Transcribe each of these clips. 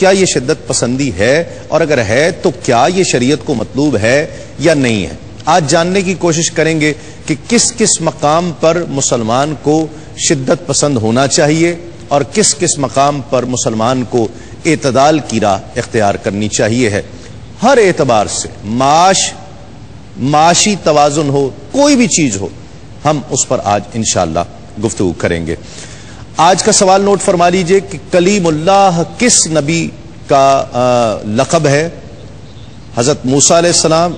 کیا یہ شدت پسندی ہے، اور اگر ہے تو کیا یہ شریعت کو مطلوب ہے یا نہیں ہے؟ آج جاننے کی کوشش کریں گے کہ کس کس مقام پر مسلمان کو شدت پسند ہونا چاہیے اور کس کس مقام پر مسلمان کو اعتدال کی راہ اختیار کرنی چاہیے ہے۔ ہر اعتبار سے معاشی توازن ہو، کوئی بھی چیز ہو، ہم اس پر آج انشاءاللہ گفتگو کریں گے۔ آج کا سوال نوٹ فرما لیجئے کہ کلیم اللہ کس نبی کا لقب ہے؟ حضرت موسیٰ علیہ السلام،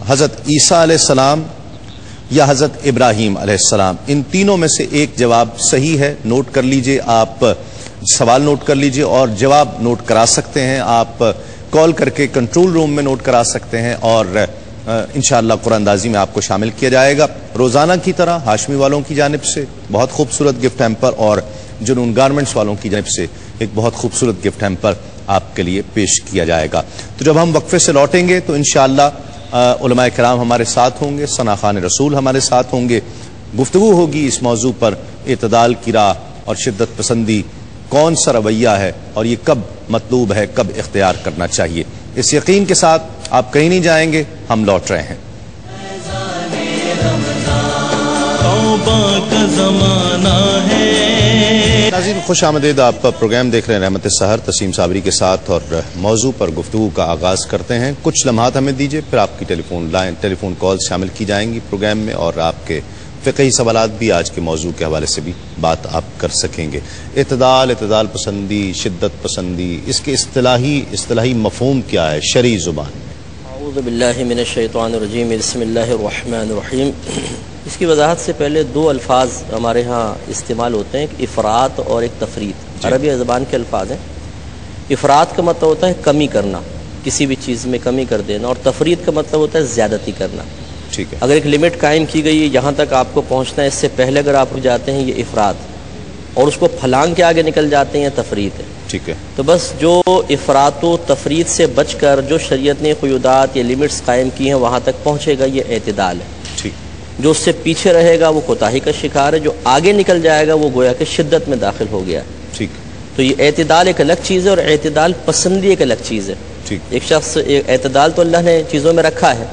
حضرت عیسیٰ علیہ السلام یا حضرت ابراہیم علیہ السلام؟ ان تینوں میں سے ایک جواب صحیح ہے۔ نوٹ کر لیجئے، آپ سوال نوٹ کر لیجئے اور جواب نوٹ کرا سکتے ہیں۔ آپ کال کر کے کنٹرول روم میں نوٹ کرا سکتے ہیں اور انشاءاللہ قرآن اندازی میں آپ کو شامل کیا جائے گا۔ روزانہ کی طرح ہاشمی والوں کی جانب سے بہت خوبصورت گفٹ ہیمپر اور جنون گارمنٹس والوں کی جانب سے ایک بہت خوبصورت گفٹ ہیمپر آپ کے لیے پیش کیا جائے گا۔ تو جب ہم وقفے سے لوٹیں گے تو انشاءاللہ علماء کرام ہمارے ساتھ ہوں گے، ثنا خوان رسول ہمارے ساتھ ہوں گے، گفتگو ہوگی اس موضوع پر، اعتدال کی راہ اور شدت پسندی کون سا رویہ ہے اور یہ کب مطلوب ہے، کب اختیار کرنا چاہیے۔ اس یقین کے ساتھ آپ کہیں نہیں جائیں گے، ہم لوٹ رہے ہیں۔ ناظرین خوش آمدید، آپ پروگرام دیکھ رہے ہیں رحمت سحر تسیم صابری کے ساتھ، اور موضوع پر گفتگو کا آغاز کرتے ہیں۔ کچھ لمحات ہمیں دیجئے، پھر آپ کی ٹیلی فون کال شامل کی جائیں گی پروگرام میں، اور آپ کے فقہی سوالات بھی آج کے موضوع کے حوالے سے بھی بات آپ کر سکیں گے۔ اعتدال پسندی، شدت پسندی، اس کے اصطلاحی مفہوم کیا ہے شرعی زبان میں؟ اعوذ باللہ من الشیطان الرجیم، بسم اللہ الرحمن الرحیم۔ اس کی وضاحت سے پہلے دو الفاظ ہمارے ہاں استعمال ہوتے ہیں، ایک افراط اور ایک تفریط۔ عربی زبان کے الفاظ ہیں۔ افراط کا مطلب ہوتا ہے کمی کرنا، کسی بھی چیز میں کمی کر دینا، اور تفریط کا مطلب ہوتا ہے زیادتی کرنا۔ ٹھیک ہے، اگر ایک لمٹ قائم کی گئی ہے، یہاں تک آپ کو پہنچنا ہے، اس سے پہلے اگر آپ جاتے ہیں یہ افراط، اور اس کو پھلانگ کے آگے نکل جاتے ہیں تفریط ہے۔ ٹھیک ہے، تو بس جو افراط و تفریط سے بچ کر جو شریعت نے قیودات یا لمٹس قائم کی ہیں وہاں تک پہنچے گا، یہ اعتدال ہے۔ ٹھیک، جو اس سے پیچھے رہے گا وہ کوتاہی کا شکار ہے، جو آگے نکل جائے گا وہ گویا کہ شدت میں داخل ہو گیا۔ ٹھیک، تو یہ اعتدال ایک الگ چیز ہے اور اعتدال پسندی ایک الگ چیز ہے۔ ٹھیک، ایک شخص اعتدال تو اللہ نے چیزوں میں رکھا ہے،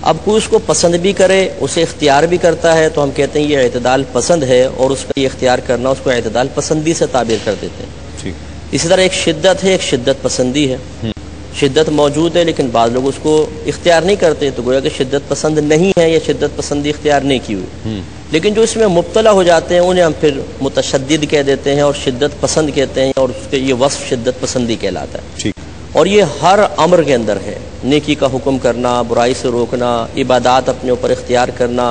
اب کوئی اس کو پسند بھی کرے، اسے اختیار بھی کرتا ہے، تو ہم کہتے ہیں یہ اعتدال پسند ہے، اور اس کا یہ اختیار کرنا اس کو اعتدال پسندی سے تعبیر کر دیتے ہیں۔ ٹھیک، اسی طرح ایک شدت ہے، ایک شدت پسندی ہے۔ شدت موجود ہے لیکن بعض لوگ اس کو اختیار نہیں کرتے، تو گویا کہ شدت پسند نہیں ہے یا شدت پسندی اختیار نہیں کی ہوئی۔ لیکن جو اس میں مبتلا ہو جاتے ہیں انہیں ہم پھر متشدد کہہ دیتے ہیں اور شدت پسند کہتے ہیں، اور اس کے یہ وصف شدت پسندی کہلاتا ہے۔ ٹھیک، اور یہ ہر امر کے اندر ہے، نیکی کا حکم کرنا، برائی سے روکنا، عبادات اپنے اوپر اختیار کرنا،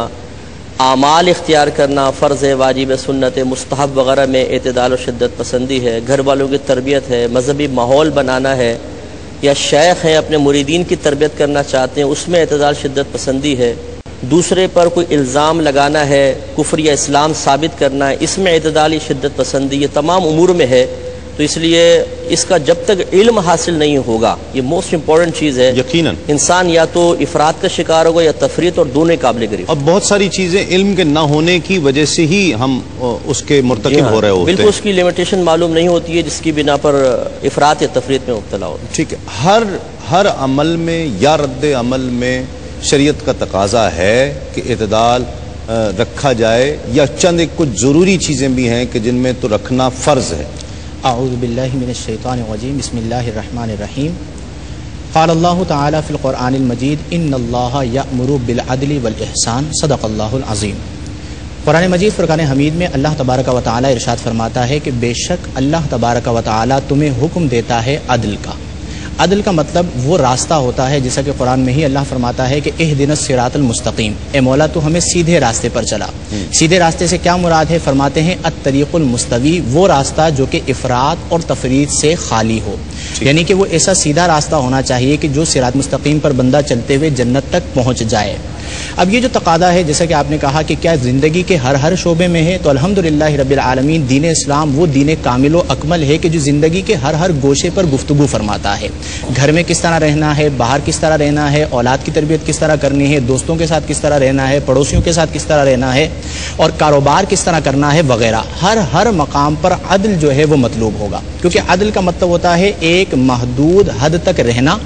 اعمال اختیار کرنا، فرض واجب سنت مستحب وغیرہ میں اعتدال و شدت پسندی ہے۔ گھر والوں کی تربیت ہے، مذہبی ماحول بنانا ہے، یا شیخ ہیں اپنے مریدین کی تربیت کرنا چاہتے ہیں، اس میں اعتدال شدت پسندی ہے۔ دوسرے پر کوئی الزام لگانا ہے، کفر یا اسلام ثابت کرنا ہے، اس میں اعتدال شدت پسندی، یہ تمام امور میں ہے۔ تو اس لیے اس کا جب تک علم حاصل نہیں ہوگا، یہ موسٹ امپورٹنٹ چیز ہے، یقیناً انسان یا تو افراط کا شکار ہوگا یا تفریط، اور دونوں قابل گریفت۔ اب بہت ساری چیزیں علم کے نہ ہونے کی وجہ سے ہی ہم اس کے مرتکب ہو رہے ہوتے ہیں، بالکل اس کی لمیٹیشن معلوم نہیں ہوتی ہے، جس کی بنا پر افراط یا تفریط میں مبتلا ہوتا ہے۔ ٹھیک ہے، ہر عمل میں یا رد عمل میں شریعت کا تقاضا ہے کہ اعتدال رکھا جائے، یا چند ایک کچھ ضروری چیزیں بھی ہیں کہ جن میں تو رکھنا فرض ہے؟ اعوذ باللہ من الشیطان الرجیم، بسم اللہ الرحمن الرحیم۔ قال اللہ تعالی فی القرآن المجید ان اللہ یأمر بالعدل والاحسان، صدق اللہ العظیم۔ قرآن مجید فرقان حمید میں اللہ تبارک و تعالی ارشاد فرماتا ہے کہ بے شک اللہ تبارک و تعالی تمہیں حکم دیتا ہے عدل کا۔ عدل کا مطلب وہ راستہ ہوتا ہے جیسا کہ قرآن میں ہی اللہ فرماتا ہے کہ اہدنا الصراط المستقیم، اے مولا تو ہمیں سیدھے راستے پر چلا۔ سیدھے راستے سے کیا مراد ہے؟ فرماتے ہیں الطریق المستوی، وہ راستہ جو کہ افراط اور تفریط سے خالی ہو، یعنی کہ وہ ایسا سیدھا راستہ ہونا چاہیے کہ جو صراط مستقیم پر بندہ چلتے ہوئے جنت تک پہنچ جائے۔ اب یہ جو تقاضا ہے جیسا کہ آپ نے کہا کہ کیا زندگی کے ہر شعبے میں ہے، تو الحمدللہ رب العالمین دین اسلام وہ دین کامل و اکمل ہے کہ جو زندگی کے ہر گوشے پر گفتگو فرماتا ہے. گھر میں کس طرح رہنا ہے، باہر کس طرح رہنا ہے، اولاد کی تربیت کس طرح کرنی ہے، دوستوں کے ساتھ کس طرح رہنا ہے، پڑوسیوں کے ساتھ کس طرح رہنا ہے، اور کاروبار کس طرح کرنا ہے وغیرہ. ہر مقام پر عدل جو ہے وہ مطلوب ہوگا، کیونکہ عدل کا مطلب ہوتا ہے ایک محدود حد تک رہنا،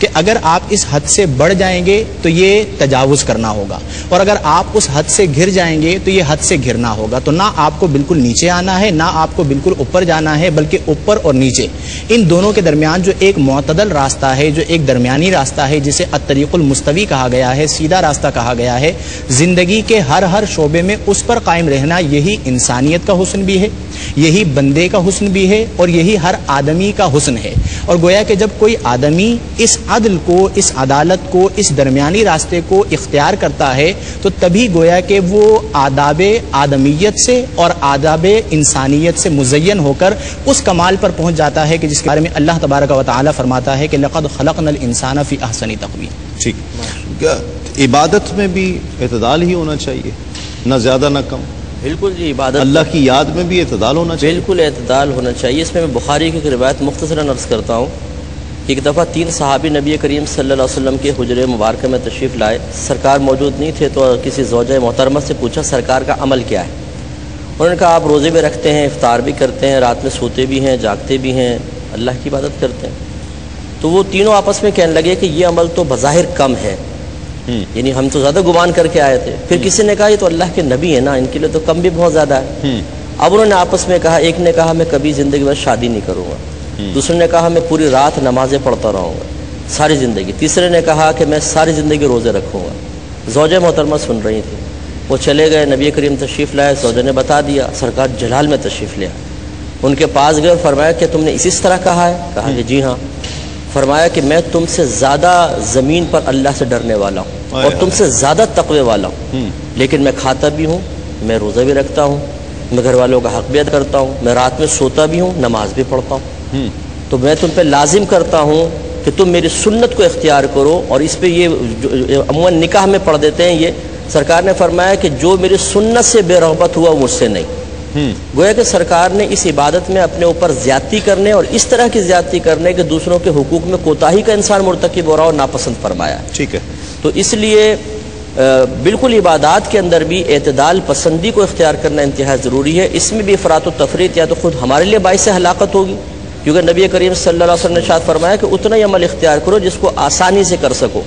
کہ اگر آپ اس حد سے بڑھ جائیں گے تو یہ تجاوز کرنا ہوگا، اور اگر آپ اس حد سے گر جائیں گے تو یہ حد سے گرنا ہوگا. تو نہ آپ کو بالکل نیچے آنا ہے، نہ آپ کو بالکل اوپر جانا ہے، بلکہ اوپر اور نیچے ان دونوں کے درمیان جو ایک معتدل راستہ ہے، جو ایک درمیانی راستہ ہے، جسے الطریق المستوی کہا گیا ہے، سیدھا راستہ کہا گیا ہے، زندگی کے ہر شعبے میں اس پر قائم رہنا، یہی انسانیت کا حسن بھی ہے، یہی بندے کا حسن بھی ہے، اور یہی ہر آدمی کا حسن ہے. اور گویا کہ جب کوئی آدمی اس عدل کو، اس عدالت کو، اس درمیانی راستے کو اختیار کرتا ہے تو تبھی گویا کہ وہ آداب آدمیت سے اور آداب انسانیت سے مزین ہو کر اس کمال پر پہنچ جاتا ہے کہ جس کے بارے میں اللہ تبارک و تعالی فرماتا ہے کہ لقد خلقنا الانسان فی احسن تقویم. ٹھیک، عبادت میں بھی اعتدال ہی ہونا چاہیے، نہ زیادہ نہ کم. بالکل جی، عبادت اللہ کی یاد میں بھی اعتدال ہونا چاہیے. بالکل اعتدال ہونا چاہیے. اس میں بخاری کی ایک روایت مختصراً عرض کرتا ہوں. ایک دفعہ 3 صحابی نبی کریم صلی اللہ علیہ وسلم کے حجرے مبارکہ میں تشریف لائے. سرکار موجود نہیں تھے تو کسی زوجہ محترمہ سے پوچھا سرکار کا عمل کیا ہے. انہوں نے کہا آپ روزے بھی رکھتے ہیں، افطار بھی کرتے ہیں، رات میں سوتے بھی ہیں، جاگتے بھی ہیں، اللہ کی عبادت کرتے ہیں. تو وہ تینوں آپس میں کہنے لگے کہ یہ عمل تو بظاہر کم ہے، یعنی ہم تو زیادہ گمان کر کے آئے تھے. پھر کسی نے کہا یہ تو اللہ کے نبی ہے نا، ان کے لیے تو کم بھی بہت زیادہ ہے. اب انہوں نے آپس میں کہا، ایک نے کہا میں کبھی زندگی میں شادی نہیں کروں گا، دوسرے نے کہا میں پوری رات نمازیں پڑھتا رہوں گا ساری زندگی، تیسرے نے کہا کہ میں ساری زندگی روزے رکھوں گا. زوجہ محترمہ سن رہی تھی، وہ چلے گئے، نبی کریم تشریف لائے، زوجہ نے بتا دیا، سرکار جلال میں تشریف لیا. ان کے پاس گئے اور فرمایا کہ تم نے اسی طرح کہا ہے؟ کہا کہ جی ہاں. فرمایا کہ میں تم سے زیادہ زمین پر اللہ سے ڈرنے والا ہوں اور تم سے زیادہ تقوی والا ہوں، لیکن میں کھاتا بھی ہوں، میں روزہ بھی رکھتا ہوں، میں گھر والوں کا حق بھی ادا کرتا ہوں، میں رات میں سوتا بھی ہوں، نماز بھی پڑھتا ہوں. تو میں تم پہ لازم کرتا ہوں کہ تم میری سنت کو اختیار کرو. اور اس پہ یہ عموماً نکاح میں پڑھ دیتے ہیں. یہ سرکار نے فرمایا کہ جو میری سنت سے بے رغبت ہوا مجھ سے نہیں. گویا کہ سرکار نے اس عبادت میں اپنے اوپر زیادتی کرنے اور اس طرح کی زیادتی کرنے کہ دوسروں کے حقوق میں کوتاہی کا انسان مرتکب ہو رہا اور ناپسند فرمایا. ٹھیک ہے. تو اس لیے بالکل عبادات کے اندر بھی اعتدال پسندی کو اختیار کرنا انتہائی ضروری ہے. اس میں بھی افراط و تفریط یا تو خود ہمارے لیے باعث ہلاکت ہوگی، کیونکہ نبی کریم صلی اللہ علیہ وسلم نے ارشاد فرمایا کہ اتنا ہی عمل اختیار کرو جس کو آسانی سے کر سکو،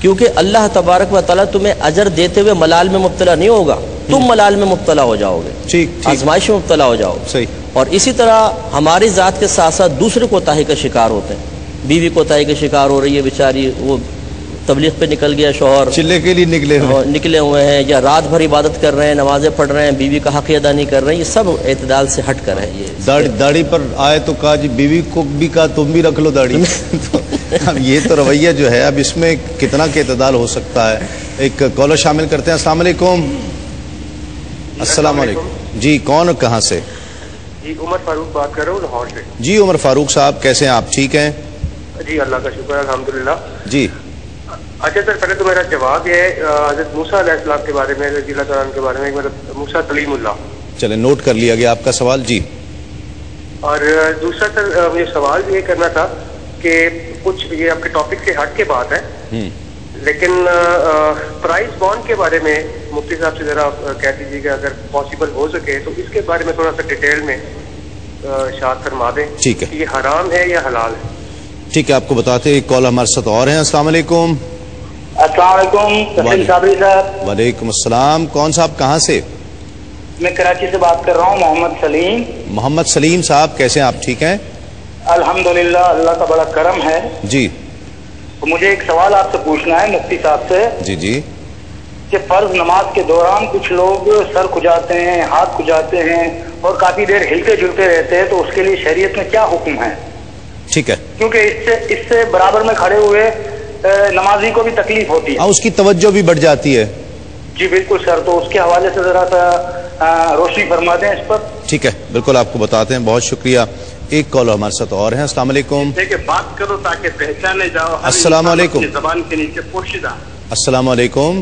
کیونکہ اللہ تبارک و تعالیٰ تمہیں اجر دیتے ہوئے ملال میں مبتلا نہیں ہوگا، تم ملال میں مبتلا ہو جاؤ گے، آزمائش میں مبتلا ہو جاؤ. صحیح. اور اسی طرح ہماری ذات کے ساتھ ساتھ دوسرے کوتاہی کا شکار ہوتے ہیں. بیوی کوتاہی کا شکار ہو رہی ہے بیچاری، وہ تبلیغ پہ نکل گیا، شوہر چلے کے لیے نکلے ہوئے ہیں، یا رات بھر عبادت کر رہے ہیں، نمازیں پڑھ رہے ہیں، بیوی کا حق ادا نہیں کر رہے ہیں. یہ سب اعتدال سے ہٹ کر ہے. یہ داڑھی پر آئے تو کہا جی بیوی کو بھی کہا تم بھی رکھ لو داڑھی. اب یہ تو رویہ جو ہے، اب اس میں کتنا کہ اعتدال ہو سکتا ہے. ایک کالر شامل کرتے ہیں. السلام علیکم. السلام علیکم. جی کون اور کہاں سے؟ جی عمر فاروق بات کر رہا ہوں لاہور سے. جی عمر فاروق صاحب کیسے ہیں آپ؟ ٹھیک ہیں جی اللہ کا شکر الحمدللہ. جی اچھا سر، پہلے تو میرا جواب یہ ہے حضرت موسیٰ علیہ السلام کے بارے میں، رضی اللہ تعالیٰ کے بارے میں، موسیٰ کلیم اللہ. چلیں نوٹ کر لیا گیا آپ کا سوال. جی. اور دوسرا سر مجھے سوال یہ کرنا تھا کہ کچھ یہ آپ کے ٹاپک سے ہٹ کے بات ہے، لیکن پرائز بانڈ کے بارے میں مفتی صاحب سے ذرا کہہ دیجیے کہ اگر پاسبل ہو سکے تو اس کے بارے میں تھوڑا سا ڈیٹیل میں اشارت فرما دیں. ٹھیک ہے. یہ حرام ہے یا حلال ہے؟ ٹھیک ہے، آپ کو بتاتے ہیں. ایک کال ہمارے ساتھ اور ہیں. السلام علیکم. السلام علیکم صابری صاحب. وعلیکم السلام. کون صاحب کہاں سے؟ میں کراچی سے بات کر رہا ہوں، محمد سلیم. محمد سلیم صاحب کیسے ہیں آپ؟ ٹھیک ہیں الحمدللہ، اللہ کا بڑا کرم ہے. جی. مجھے ایک سوال آپ سے پوچھنا ہے مفتی صاحب سے. جی جی. کہ فرض نماز کے دوران کچھ لوگ سر کھجاتے ہیں، ہاتھ کھجاتے ہیں اور کافی دیر ہلتے جلتے رہتے ہیں، تو اس کے لیے شریعت میں کیا حکم ہے؟ ٹھیک ہے. کیونکہ اس سے برابر میں کھڑے ہوئے نمازی کو بھی تکلیف ہوتی ہے، اس کی توجہ بھی بڑھ جاتی ہے. جی بالکل سر، تو اس کے حوالے سے ذرا سا روشنی فرما دیں اس پر. ٹھیک ہے، بالکل آپ کو بتاتے ہیں. بہت شکریہ. ایک کال ہمارے ساتھ اور ہیں. السلام علیکم. بات کرو تاکہ پہچانے جاؤ. السلام علیکم. زبان کے نیچے پوشیدہ. السلام علیکم.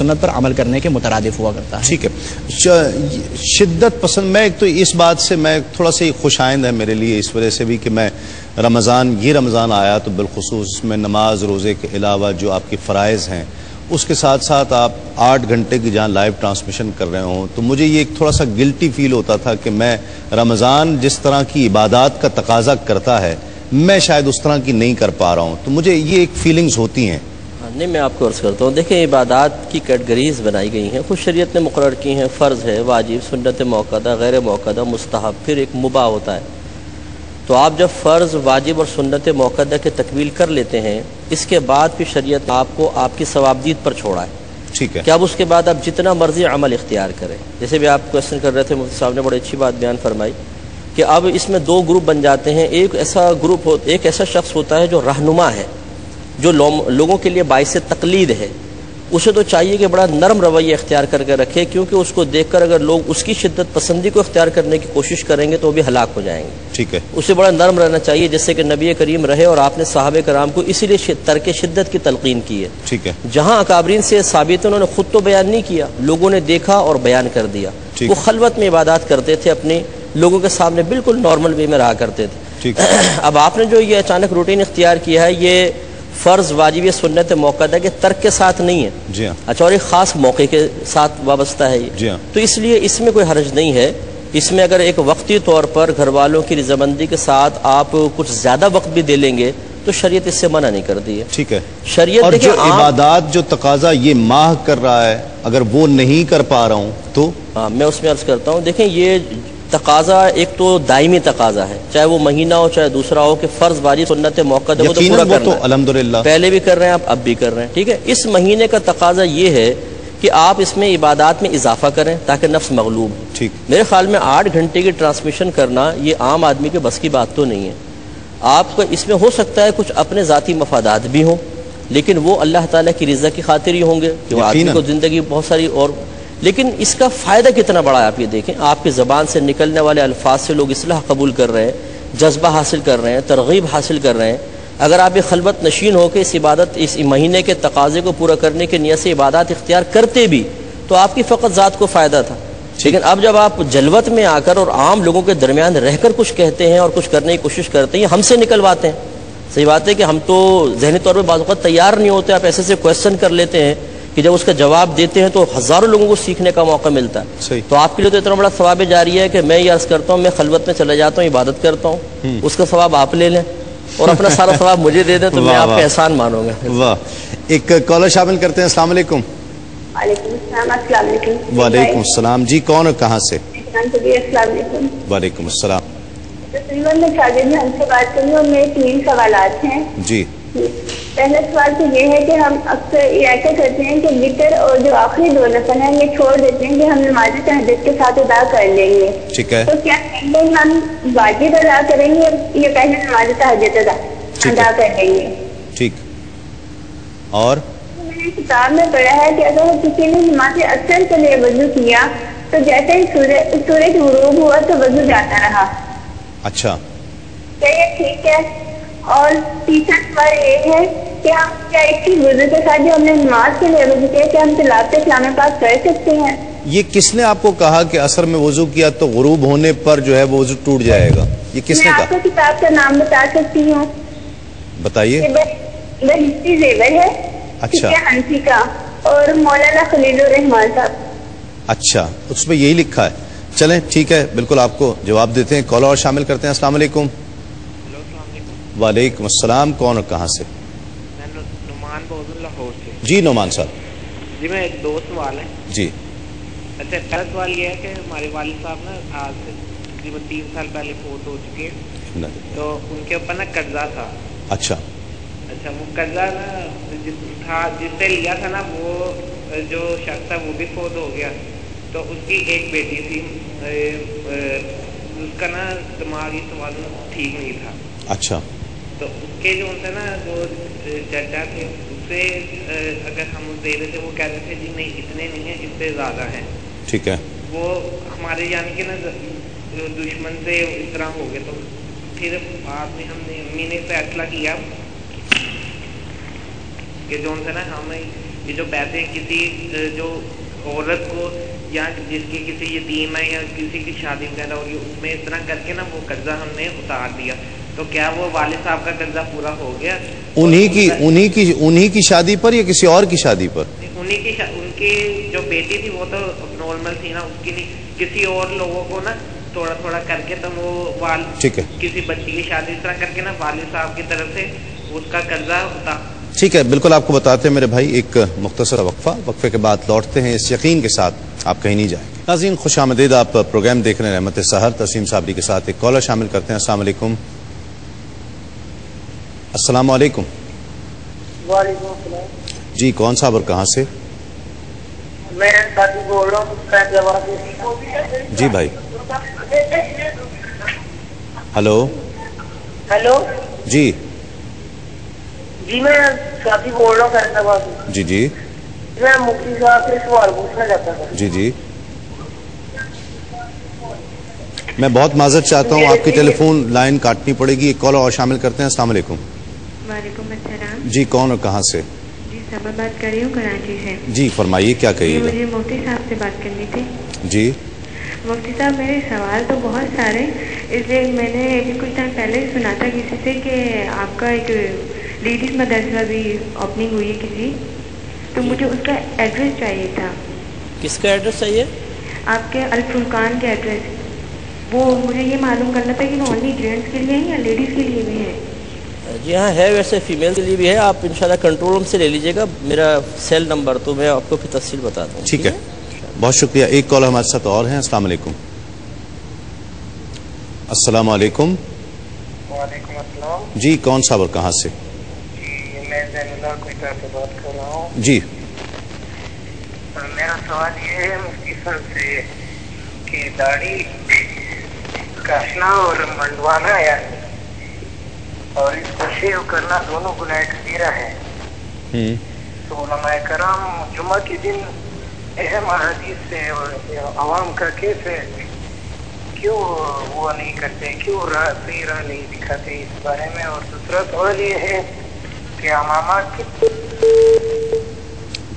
سنت پر عمل کرنے کے مترادف ہوا کرتا ہے. ٹھیک ہے. شدت پسند، میں ایک تو اس بات سے میں تھوڑا سا خوش آئند ہے میرے لیے اس وجہ سے بھی کہ میں یہ رمضان آیا تو بالخصوص میں نماز روزے کے علاوہ جو آپ کے فرائض ہیں اس کے ساتھ ساتھ آپ 8 گھنٹے کی جہاں لائیو ٹرانسمیشن کر رہے ہوں تو مجھے یہ ایک تھوڑا سا گلٹی فیل ہوتا تھا کہ میں رمضان جس طرح کی عبادات کا تقاضا کرتا ہے میں شاید اس طرح کی نہیں کر پا رہا ہوں، تو مجھے یہ ایک فیلنگز ہوتی ہیں. نہیں، میں آپ کو عرض کرتا ہوں، دیکھیں عبادات کی کیٹگریز بنائی گئی ہیں، خود شریعت نے مقرر کی ہیں. فرض ہے، واجب، سنت موقدہ، غیر موقدہ، مستحب، پھر ایک مباح ہوتا ہے. تو آپ جب فرض، واجب اور سنت موقدہ کے تکمیل کر لیتے ہیں اس کے بعد پھر شریعت آپ کو آپ کی ثوابدید پر چھوڑا ہے. ٹھیک ہے. کہ اب اس کے بعد آپ جتنا مرضی عمل اختیار کریں. جیسے بھی آپ کویسچن کر رہے تھے، مفتی صاحب نے بڑی اچھی بات بیان فرمائی کہ اب اس میں 2 گروپ بن جاتے ہیں. ایک ایسا شخص ہوتا ہے جو رہنما ہے، جو لوگوں کے لیے باعث تقلید ہے. اسے تو چاہیے کہ بڑا نرم رویہ اختیار کر کے رکھے، کیونکہ اس کو دیکھ کر اگر لوگ اس کی شدت پسندی کو اختیار کرنے کی کوشش کریں گے تو وہ بھی ہلاک ہو جائیں گے. ٹھیک ہے. اسے بڑا نرم رہنا چاہیے، جیسے کہ نبی کریم رہے اور آپ نے صحابہ کرام کو اسی لیے ترک شدت کی تلقین کی ہے. ٹھیک ہے. جہاں اکابرین سے ثابت انہوں نے خود تو بیان نہیں کیا، لوگوں نے دیکھا اور بیان کر دیا. وہ خلوت میں عبادات کرتے تھے، اپنے لوگوں کے سامنے بالکل نارمل وے میں رہا کرتے تھے. اب آپ نے جو یہ اچانک روٹین اختیار کیا ہے، یہ فرض، واجب یا سنت موقدہ کے ترک کے ساتھ نہیں ہے. جی ہاں. اچھا، اور ایک خاص موقع کے ساتھ وابستہ ہے یہ. جی ہاں. تو اس لیے اس میں کوئی حرج نہیں ہے. اس میں اگر ایک وقتی طور پر گھر والوں کی رضامندی کے ساتھ آپ کچھ زیادہ وقت بھی دے لیں گے تو شریعت اس سے منع نہیں کرتی ہے. ٹھیک ہے. شریعت اور جو عبادات جو تقاضا یہ ماہ کر رہا ہے اگر وہ نہیں کر پا رہا ہوں تو میں اس میں عرض کرتا ہوں، دیکھیں یہ تقاضا ایک تو دائمی تقاضا ہے، چاہے وہ مہینہ ہو چاہے دوسرا ہو، کہ فرض، واجب، سنت موقدہ وہ تو پورا کرنا ہے. الحمدللہ پہلے بھی کر رہے ہیں آپ، اب بھی کر رہے ہیں. ٹھیک ہے. اس مہینے کا تقاضا یہ ہے کہ آپ اس میں عبادات میں اضافہ کریں تاکہ نفس مغلوب. ٹھیک. میرے خیال میں 8 گھنٹے کی ٹرانسمیشن کرنا یہ عام آدمی کے بس کی بات تو نہیں ہے. آپ کو اس میں ہو سکتا ہے کچھ اپنے ذاتی مفادات بھی ہوں، لیکن وہ اللہ تعالیٰ کی رضا کی خاطر ہی ہوں گے کہ وہ آدمی کو زندگی بہت ساری اور، لیکن اس کا فائدہ کتنا بڑا ہے آپ یہ دیکھیں. آپ کی زبان سے نکلنے والے الفاظ سے لوگ اصلاح قبول کر رہے ہیں، جذبہ حاصل کر رہے ہیں، ترغیب حاصل کر رہے ہیں. اگر آپ ایک خلوت نشین ہو کے اس مہینے کے تقاضے کو پورا کرنے کے نیت سے عبادات اختیار کرتے بھی تو آپ کی فقط ذات کو فائدہ تھا. لیکن اب جب آپ جلوت میں آ کر اور عام لوگوں کے درمیان رہ کر کچھ کہتے ہیں اور کچھ کرنے کی کوشش کرتے ہیں، ہم سے نکلواتے ہیں. صحیح بات ہے کہ ہم تو ذہنی طور پہ بعض اوقات تیار نہیں ہوتے. آپ ایسے کویسچن کر لیتے ہیں کہ جب اس کا جواب دیتے ہیں تو ہزاروں لوگوں کو سیکھنے کا موقع ملتا ہے. تو آپ کے لیے تو اتنا بڑا ثواب جاری ہے کہ میں یہ عرض کرتا ہوں، میں خلوت میں چلا جاتا ہوں، عبادت کرتا ہوں، اس کا ثواب آپ لے لیں اور اپنا سارا ثواب مجھے دے دیں تو میں آپ کا احسان مانوں گا. واہ. ایک کالر شامل کرتے ہیں. السلام علیکم. وعلیکم السلام. السلام علیکم. وعلیکم السلام. جی کون اور کہاں سے؟ السلام علیکم. وعلیکم السلام. تقریباً میں شاگرد ہم سے بات کر رہی ہوں اور میرے 3 سوالات ہیں. جی. پہلا سوال تو یہ ہے کہ ہم اکثر یہ ایسا کرتے ہیں کہ وتر اور جو آخری 2 نفل ہیں یہ چھوڑ دیتے ہیں کہ ہم نماز تہجد کے ساتھ ادا کر لیں گے. ٹھیک ہے. تو کیا ہم واجب ادا کریں گے یا پہلے نماز تہجد ادا کر لیں گے؟ ٹھیک. اور میں نے کتاب میں پڑھا ہے کہ اگر کسی نے نماز اثر کے لیے وضو کیا تو جیسے ہی سورج غروب ہوا تو وضو جاتا رہا. اچھا. کیا یہ ٹھیک ہے؟ اور تیسرا سوال یہ ہے کہ ہم کیا ایک ہی وضو کے ساتھ جو ہم نے نماز کے لیے وضو کیا کیا ہم تلاوت کلام پاک کر سکتے ہیں؟ یہ کس نے آپ کو کہا کہ عصر میں وضو کیا تو غروب ہونے پر جو ہے وہ وضو ٹوٹ جائے گا؟ یہ کس نے کہا؟ میں آپ کو کتاب کا نام بتا سکتی ہوں. بتائیے. بہشتی زیور ہے. اچھا. ہنسی کا اور مولانا خلیل الرحمان صاحب. اچھا، اس میں یہی لکھا ہے. چلیں ٹھیک ہے، بالکل آپ کو جواب دیتے ہیں. کالر اور شامل کرتے ہیں. السلام علیکم. وعلیکم السلام. کون اور کہاں سے؟ میں نعمان بہت لاہور سے. جی نعمان صاحب. جی میں 2 سوال ہیں. جی. اچھا، پہلا سوال یہ ہے کہ ہمارے والد صاحب نا آج سے تقریباً 3 سال پہلے فوت ہو چکے ہیں، تو ان کے اوپر نا قرضہ تھا. اچھا. اچھا، وہ قرضہ نا جس سے لیا تھا نا وہ جو شخص تھا وہ بھی فوت ہو گیا. تو اس کی ایک بیٹی تھی، اس کا نا دماغی توازن ٹھیک نہیں تھا. اچھا. تو اس کے جو ہوتا نا جو چرچا تھے اس سے اگر ہم دے رہے تھے وہ کہتے تھے جی نہیں اتنے نہیں ہیں، اس سے زیادہ ہیں. ٹھیک ہے. وہ ہمارے یعنی کہ نا دشمن سے اس طرح ہو گئے. تو پھر بعد میں امی نے فیصلہ کیا کہ جو نا ہمیں یہ جو پیسے کسی جو عورت کو یا جس کی کسی یتیم ہے یا کسی کی شادی وغیرہ ہو رہی ہے اس میں اس طرح کر کے نا وہ قرضہ ہم نے اتار دیا، تو کیا وہ والد صاحب کا قرضہ پورا ہو گیا؟ انہی کی شادی پر یا کسی اور کی شادی پر؟ ان کی جو بیٹی تھی وہ تو نارمل تھی نا، اس کی نہیں، کسی اور لوگوں کو نا تھوڑا تھوڑا کر کے تو وہ کسی بچی کی شادی اس طرح کر کے نا والد صاحب کی طرف سے اس کا قرضہ ہوتا۔ ٹھیک ہے، بالکل آپ کو بتاتے ہیں میرے بھائی، ایک مختصر وقفے کے بعد لوٹتے ہیں اس یقین کے ساتھ آپ کہیں نہیں جائیں گے۔ ناظرین خوش آمدید، آپ پروگرام دیکھ رہے ہیں رحمت سحر، تسلیم صابری کے ساتھ ایک کالر شامل کرتے ہیں۔ السلام علیکم۔ السلام علیکم۔ وعلیکم السلام جی کون صاحب اور کہاں سے؟ میں ساتھی بول رہا ہوں فیض آباد سے۔ جی بھائی، ہلو ہیلو جی جی میں ساتھی بول رہا ہوں فیض آباد سے۔ جی جی میں مفتی صاحب سے سوال پوچھنا چاہتا تھا۔ جی جی میں بہت معذرت چاہتا ہوں، آپ کی ٹیلی فون لائن کاٹنی پڑے گی، ایک کالر اور شامل کرتے ہیں۔ السلام علیکم۔ وعلیکم السلام۔ جی کون اور کہاں سے؟ جی صبا بات کر رہی ہوں کراچی سے۔ جی فرمائیے کیا کہیے گا؟ مجھے مفتی صاحب سے بات کرنی تھی۔ جی مفتی صاحب میرے سوال تو بہت سارے، اس لیے میں نے ابھی کچھ ٹائم پہلے سنا تھا کسی سے کہ آپ کا ایک لیڈیز مدرسہ بھی اوپننگ ہوئی ہے کسی، تو مجھے اس کا ایڈریس چاہیے تھا۔ کس کا ایڈریس چاہیے؟ آپ کے الفرقان کے ایڈریس، وہ مجھے یہ معلوم کرنا تھا کہ وہ اونلی جینٹس کے لیے ہیں یا لیڈیز کے لیے بھی ہے؟ جی ہاں ہے، ویسے فیمیل کے لیے بھی ہے، آپ انشاءاللہ کنٹرول روم سے لے لیجئے گا میرا سیل نمبر، تو میں آپ کو پھر تفصیل بتاتا ہوں۔ ٹھیک ہے، بہت شکریہ۔ ایک کالر ہمارے ساتھ اور ہیں۔ السلام علیکم۔ السلام علیکم۔ وعلیکم السلام۔ جی کون صاحب اور کہاں سے؟ جی میں زین اللہ کوئٹہ سے بات کر رہا ہوں۔ جی میرا سوال یہ ہے مفتی صاحب سے کہ داڑھی کاٹنا اور منڈوانا اور اس کو شیو کرنا دونوں گناہ کبیرہ ہے، تو علماء کرام جمعہ کے دن اہم احادیث سے اور عوام کا کیسے کیوں وہ نہیں کرتے، کیوں صحیح راہ نہیں دکھاتے اس بارے میں؟ اور دوسرا سوال یہ ہے کہ امامات کی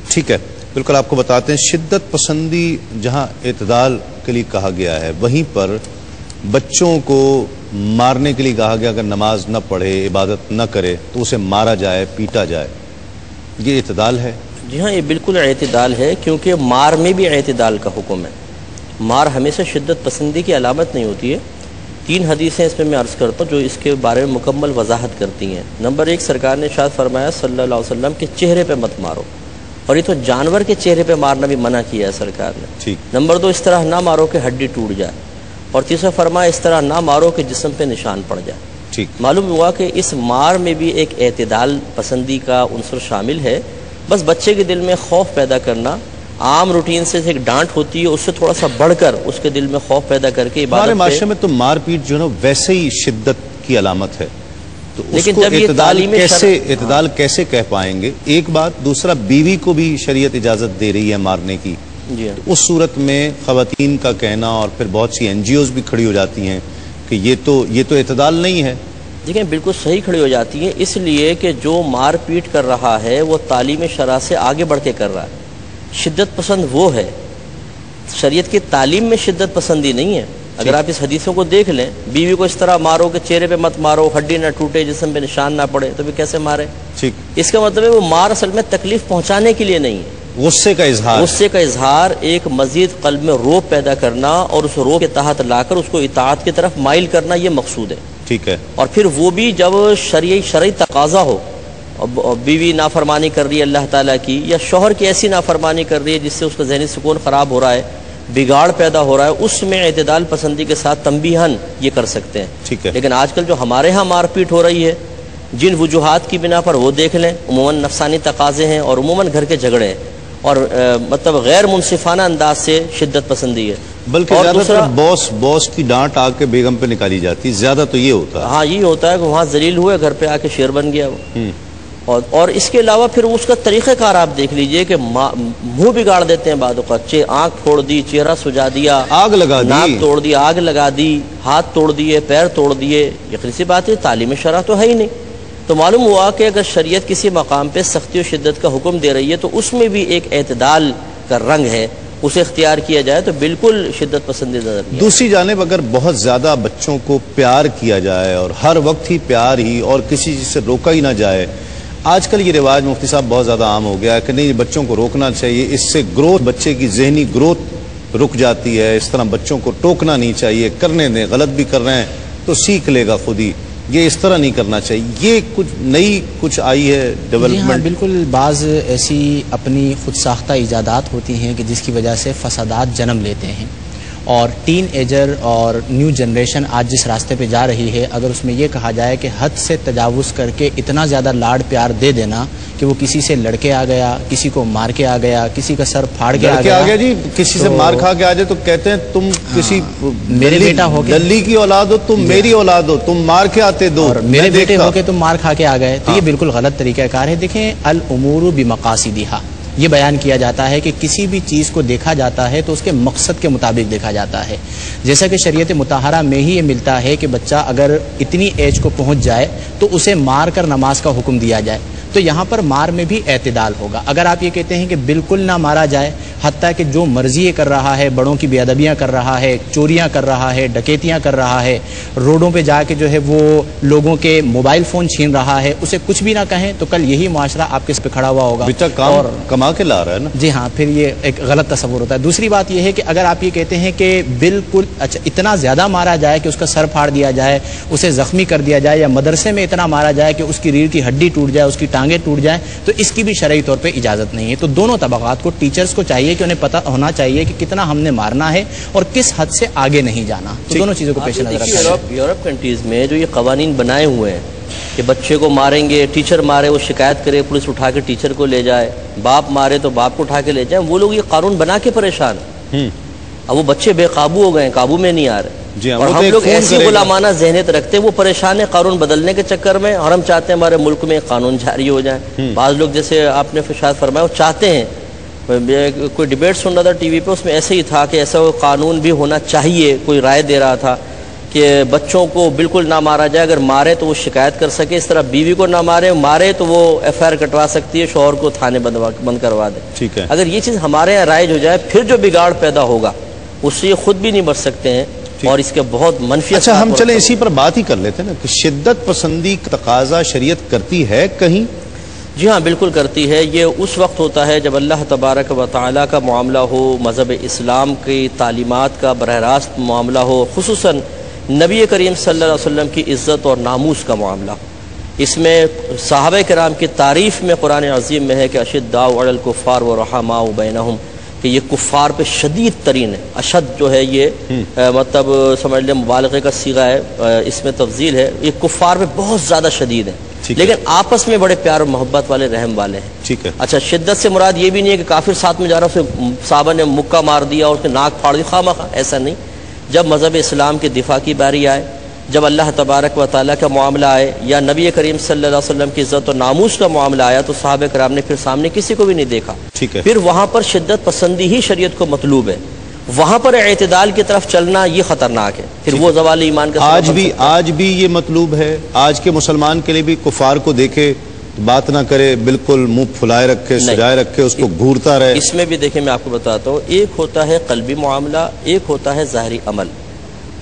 ٹھیک ہے، بالکل آپ کو بتاتے ہیں، شدت پسندی جہاں اعتدال کے لیے کہا گیا ہے وہیں پر بچوں کو مارنے کے لیے کہا گیا، اگر نماز نہ پڑھے عبادت نہ کرے تو اسے مارا جائے، پیٹا جائے، یہ اعتدال ہے؟ جی ہاں یہ بالکل اعتدال ہے، کیونکہ مار میں بھی اعتدال کا حکم ہے۔ مار ہمیشہ شدت پسندی کی علامت نہیں ہوتی ہے۔ 3 حدیثیں اس میں عرض کرتا ہوں جو اس کے بارے میں مکمل وضاحت کرتی ہیں۔ نمبر 1 سرکار نے ارشاد فرمایا صلی اللہ علیہ وسلم کہ چہرے پہ مت مارو، اور یہ تو جانور کے چہرے پہ مارنا بھی منع کیا ہے سرکار نے۔ نمبر 2 اس طرح نہ مارو کہ ہڈی ٹوٹ جائے، اور تیسرا فرمایا اس طرح نہ مارو کہ جسم پہ نشان پڑ جائے۔ معلوم ہوا کہ اس مار میں بھی ایک اعتدال پسندی کا عنصر شامل ہے۔ بس بچے کے دل میں خوف پیدا کرنا، عام روٹین سے ایک ڈانٹ ہوتی ہے، اس سے تھوڑا سا بڑھ کر اس کے دل میں خوف پیدا کر کے عبادت ہمارے معاشرے میں تو مار پیٹ جو ہے ویسے ہی شدت کی علامت ہے، تو اس لیکن کو جب یہ اعتدال کیسے کہہ پائیں گے؟ ایک بات، دوسرا بیوی کو بھی شریعت اجازت دے رہی ہے مارنے کی، اس صورت میں خواتین کا کہنا اور پھر بہت سی NGOs بھی کھڑی ہو جاتی ہیں کہ یہ تو اعتدال نہیں ہے۔ دیکھیں بالکل صحیح کھڑی ہو جاتی ہے، اس لیے کہ جو مار پیٹ کر رہا ہے وہ تعلیم شرع سے آگے بڑھ کے کر رہا ہے۔ شدت پسند وہ ہے، شریعت کی تعلیم میں شدت پسندی نہیں ہے۔ اگر آپ اس حدیثوں کو دیکھ لیں، بیوی کو اس طرح مارو کہ چہرے پہ مت مارو، ہڈی نہ ٹوٹے، جسم پہ نشان نہ پڑے، تو پھر کیسے مارے؟ اس کا مطلب ہے وہ مار اصل میں تکلیف پہنچانے کے لیے نہیں ہے، غصے کا اظہار، ایک مزید قلب میں روب پیدا کرنا اور اس روب کے تحت لا کر اس کو اطاعت کی طرف مائل کرنا، یہ مقصود ہے۔ ٹھیک ہے، اور پھر وہ بھی جب شرعی تقاضا ہو، بیوی نافرمانی کر رہی ہے اللہ تعالیٰ کی، یا شوہر کی ایسی نافرمانی کر رہی ہے جس سے اس کا ذہنی سکون خراب ہو رہا ہے، بگاڑ پیدا ہو رہا ہے، اس میں اعتدال پسندی کے ساتھ تنبیہاً یہ کر سکتے ہیں۔ ٹھیک ہے، لیکن آج کل جو ہمارے ہاں مار پیٹ ہو رہی ہے، جن وجوہات کی بنا پر وہ دیکھ لیں، عموماً نفسانی تقاضے ہیں اور عموماً گھر کے جھگڑے ہیں، اور مطلب غیر منصفانہ انداز سے شدت پسندی ہے۔ بلکہ زیادہ تر باس کی ڈانٹ آ کے بیگم پہ نکالی جاتی ہے، زیادہ تو یہ ہوتا ہے۔ ہاں یہ ہوتا ہے کہ وہاں ذلیل ہوئے، گھر پہ آ کے شیر بن گیا وہ۔ اور اس کے علاوہ پھر اس کا طریقہ کار آپ دیکھ لیجئے کہ منہ بگاڑ دیتے ہیں بعد اوقات، آنکھ پھوڑ دی، چہرہ سجا دیا، آگ لگا دی، ناک توڑ دی، آگ لگا دی، ہاتھ توڑ دیے، پیر توڑ دیے۔ یقینی سی بات ہے تعلیم شرع تو ہے ہی نہیں۔ تو معلوم ہوا کہ اگر شریعت کسی مقام پہ سختی و شدت کا حکم دے رہی ہے تو اس میں بھی ایک اعتدال کا رنگ ہے، اسے اختیار کیا جائے تو بالکل شدت پسندی نظر نہیں۔ دوسری جانب اگر بہت زیادہ بچوں کو پیار کیا جائے اور ہر وقت ہی پیار ہی اور کسی چیز سے روکا ہی نہ جائے، آج کل یہ رواج مفتی صاحب بہت زیادہ عام ہو گیا ہے کہ نہیں بچوں کو روکنا چاہیے، اس سے گروتھ، بچے کی ذہنی گروتھ رک جاتی ہے، اس طرح بچوں کو ٹوکنا نہیں چاہیے، کرنے دیں، غلط بھی کر رہے ہیں تو سیکھ لے گا خود ہی، یہ اس طرح نہیں کرنا چاہیے، یہ کچھ آئی ہے ڈیولپمنٹ؟ ہاں بالکل، بعض ایسی اپنی خود ساختہ ایجادات ہوتی ہیں کہ جس کی وجہ سے فسادات جنم لیتے ہیں، اور ٹین ایجر اور نیو جنریشن آج جس راستے پہ جا رہی ہے، اگر اس میں یہ کہا جائے کہ حد سے تجاوز کر کے اتنا زیادہ لاڈ پیار دے دینا کہ وہ کسی سے لڑ کے آ گیا، کسی کو مار کے آ گیا، کسی کا سر پھاڑ کے آ گیا جی، کسی سے مار کھا کے آ جائے تو کہتے ہیں تم کسی میرے بیٹا ہو کے دلی کی اولاد ہو، تم میری اولاد ہو، تم مار کے آتے دو، اور میرے بیٹے ہو کے تم مار کھا کے آ گئے، تو یہ بالکل غلط طریقہ کار ہے۔ دیکھیں، الامور بمقاصدہا، یہ بیان کیا جاتا ہے کہ کسی بھی چیز کو دیکھا جاتا ہے تو اس کے مقصد کے مطابق دیکھا جاتا ہے، جیسا کہ شریعت مطہرہ میں ہی یہ ملتا ہے کہ بچہ اگر اتنی ایج کو پہنچ جائے تو اسے مار کر نماز کا حکم دیا جائے، تو یہاں پر مار میں بھی اعتدال ہوگا۔ اگر آپ یہ کہتے ہیں کہ بالکل نہ مارا جائے، حتیٰ کہ جو مرضی کر رہا ہے، بڑوں کی بے ادبیاں کر رہا ہے، چوریاں کر رہا ہے، ڈکیتیاں کر رہا ہے، روڈوں پہ جا کے جو ہے وہ لوگوں کے موبائل فون چھین رہا ہے، اسے کچھ بھی نہ کہیں تو کل یہی معاشرہ آپ کے اس پہ کھڑا ہوا ہوگا، اور کما کے لا رہا ہے نا۔ جی ہاں، پھر یہ ایک غلط تصور ہوتا ہے۔ دوسری بات یہ ہے کہ اگر آپ یہ کہتے ہیں کہ بالکل اچھا اتنا زیادہ مارا جائے کہ اس کا سر پھاڑ دیا جائے، اسے زخمی کر دیا جائے، یا مدرسے میں اتنا مارا جائے کہ اس کی ریڑھ کی ہڈی ٹوٹ جائے، اس کی ٹانگیں ٹوٹ جائیں، تو اس کی بھی شرعی طور پہ اجازت نہیں ہے۔ تو دونوں طبقات کو، ٹیچرز کو چاہیے کہ انہیں پتہ ہونا چاہیے کہ کتنا ہم نے مارنا ہے اور کس حد سے آگے نہیں جانا، تو دونوں چیزوں کو پیش نظر رکھنا ہے۔ یورپ کنٹریز میں جو یہ قوانین بنائے ہوئے ہیں کہ بچے کو ماریں گے، ٹیچر مارے وہ شکایت کرے، پولیس اٹھا کے ٹیچر کو لے جائے، باپ مارے تو باپ کو اٹھا کے لے جائیں، وہ لوگ یہ قانون بنا کے پریشان ہیں۔ اب وہ بچے بے قابو ہو گئے ہیں، قابو میں نہیں آ رہے، اور ہم لوگ ایسی غلامانہ ذہنیت رکھتے ہیں، وہ پریشان ہیں قانون بدلنے کے چکر میں، اور ہم چاہتے ہیں ہمارے ملک میں قانون جاری ہو جائے۔ بعض لوگ جیسے آپ نے شاید فرمایا وہ چاہتے ہیں، کوئی ڈیبیٹ سن رہا تھا ٹی وی پہ، اس میں ایسے ہی تھا کہ ایسا قانون بھی ہونا چاہیے، کوئی رائے دے رہا تھا کہ بچوں کو بالکل نہ مارا جائے، اگر مارے تو وہ شکایت کر سکے، اس طرح بیوی کو نہ مارے تو وہ ایف آئی آر کٹوا سکتی ہے، شوہر کو تھانے بند کروا دے۔ ٹھیک ہے، اگر یہ چیز ہمارے یہاں رائج ہو جائے، پھر جو بگاڑ پیدا ہوگا اس سے یہ خود بھی نہیں بچ سکتے ہیں، اور اس کے بہت منفی۔ اچھا، ہم چلیں اسی پر بات ہی کر لیتے ہیں نا کہ شدت پسندی کا تقاضا شریعت کرتی ہے کہیں؟ جی ہاں بالکل کرتی ہے۔ یہ اس وقت ہوتا ہے جب اللہ تبارک و تعالیٰ کا معاملہ ہو، مذہب اسلام کی تعلیمات کا براہ راست معاملہ ہو، خصوصاً نبی کریم صلی اللہ علیہ وسلم کی عزت اور ناموس کا معاملہ ہو۔ اس میں صحابہ کرام کی تعریف میں قرآن عظیم میں ہے کہ اشداء علی الکفار ورحماء بینہم، کہ یہ کفار پہ شدید ترین ہے۔ اشد جو ہے یہ مطلب سمجھ لیں مبالغے کا صیغہ ہے، اس میں تفضیل ہے، یہ کفار پہ بہت زیادہ شدید ہے، لیکن آپس میں بڑے پیار و محبت والے، رحم والے ہیں۔ ٹھیک ہے، اچھا، شدت سے مراد یہ بھی نہیں ہے کہ کافر ساتھ میں جا رہا ہے، صحابہ نے مکہ مار دیا اور اس کے ناک پھاڑ دی خواہ مخواہ، ایسا نہیں۔ جب مذہب اسلام کے دفاع کی باری آئے، جب اللہ تبارک و تعالیٰ کا معاملہ آئے، یا نبی کریم صلی اللہ علیہ وسلم کی عزت و ناموس کا معاملہ آیا، تو صحابہ کرام نے پھر سامنے کسی کو بھی نہیں دیکھا۔ ٹھیک ہے، پھر وہاں پر شدت پسندی ہی شریعت کو مطلوب ہے، وہاں پر اعتدال کی طرف چلنا یہ خطرناک ہے، پھر وہ زوال ایمان کا آج بھی یہ مطلوب ہے۔ آج کے مسلمان کے لیے بھی کفار کو دیکھے بات نہ کرے، بالکل منہ پھلائے رکھے، سجائے رکھے، اس کو گھورتا رہے۔ اس میں بھی دیکھیں، میں آپ کو بتاتا ہوں، ایک ہوتا ہے قلبی معاملہ، ایک ہوتا ہے ظاہری عمل۔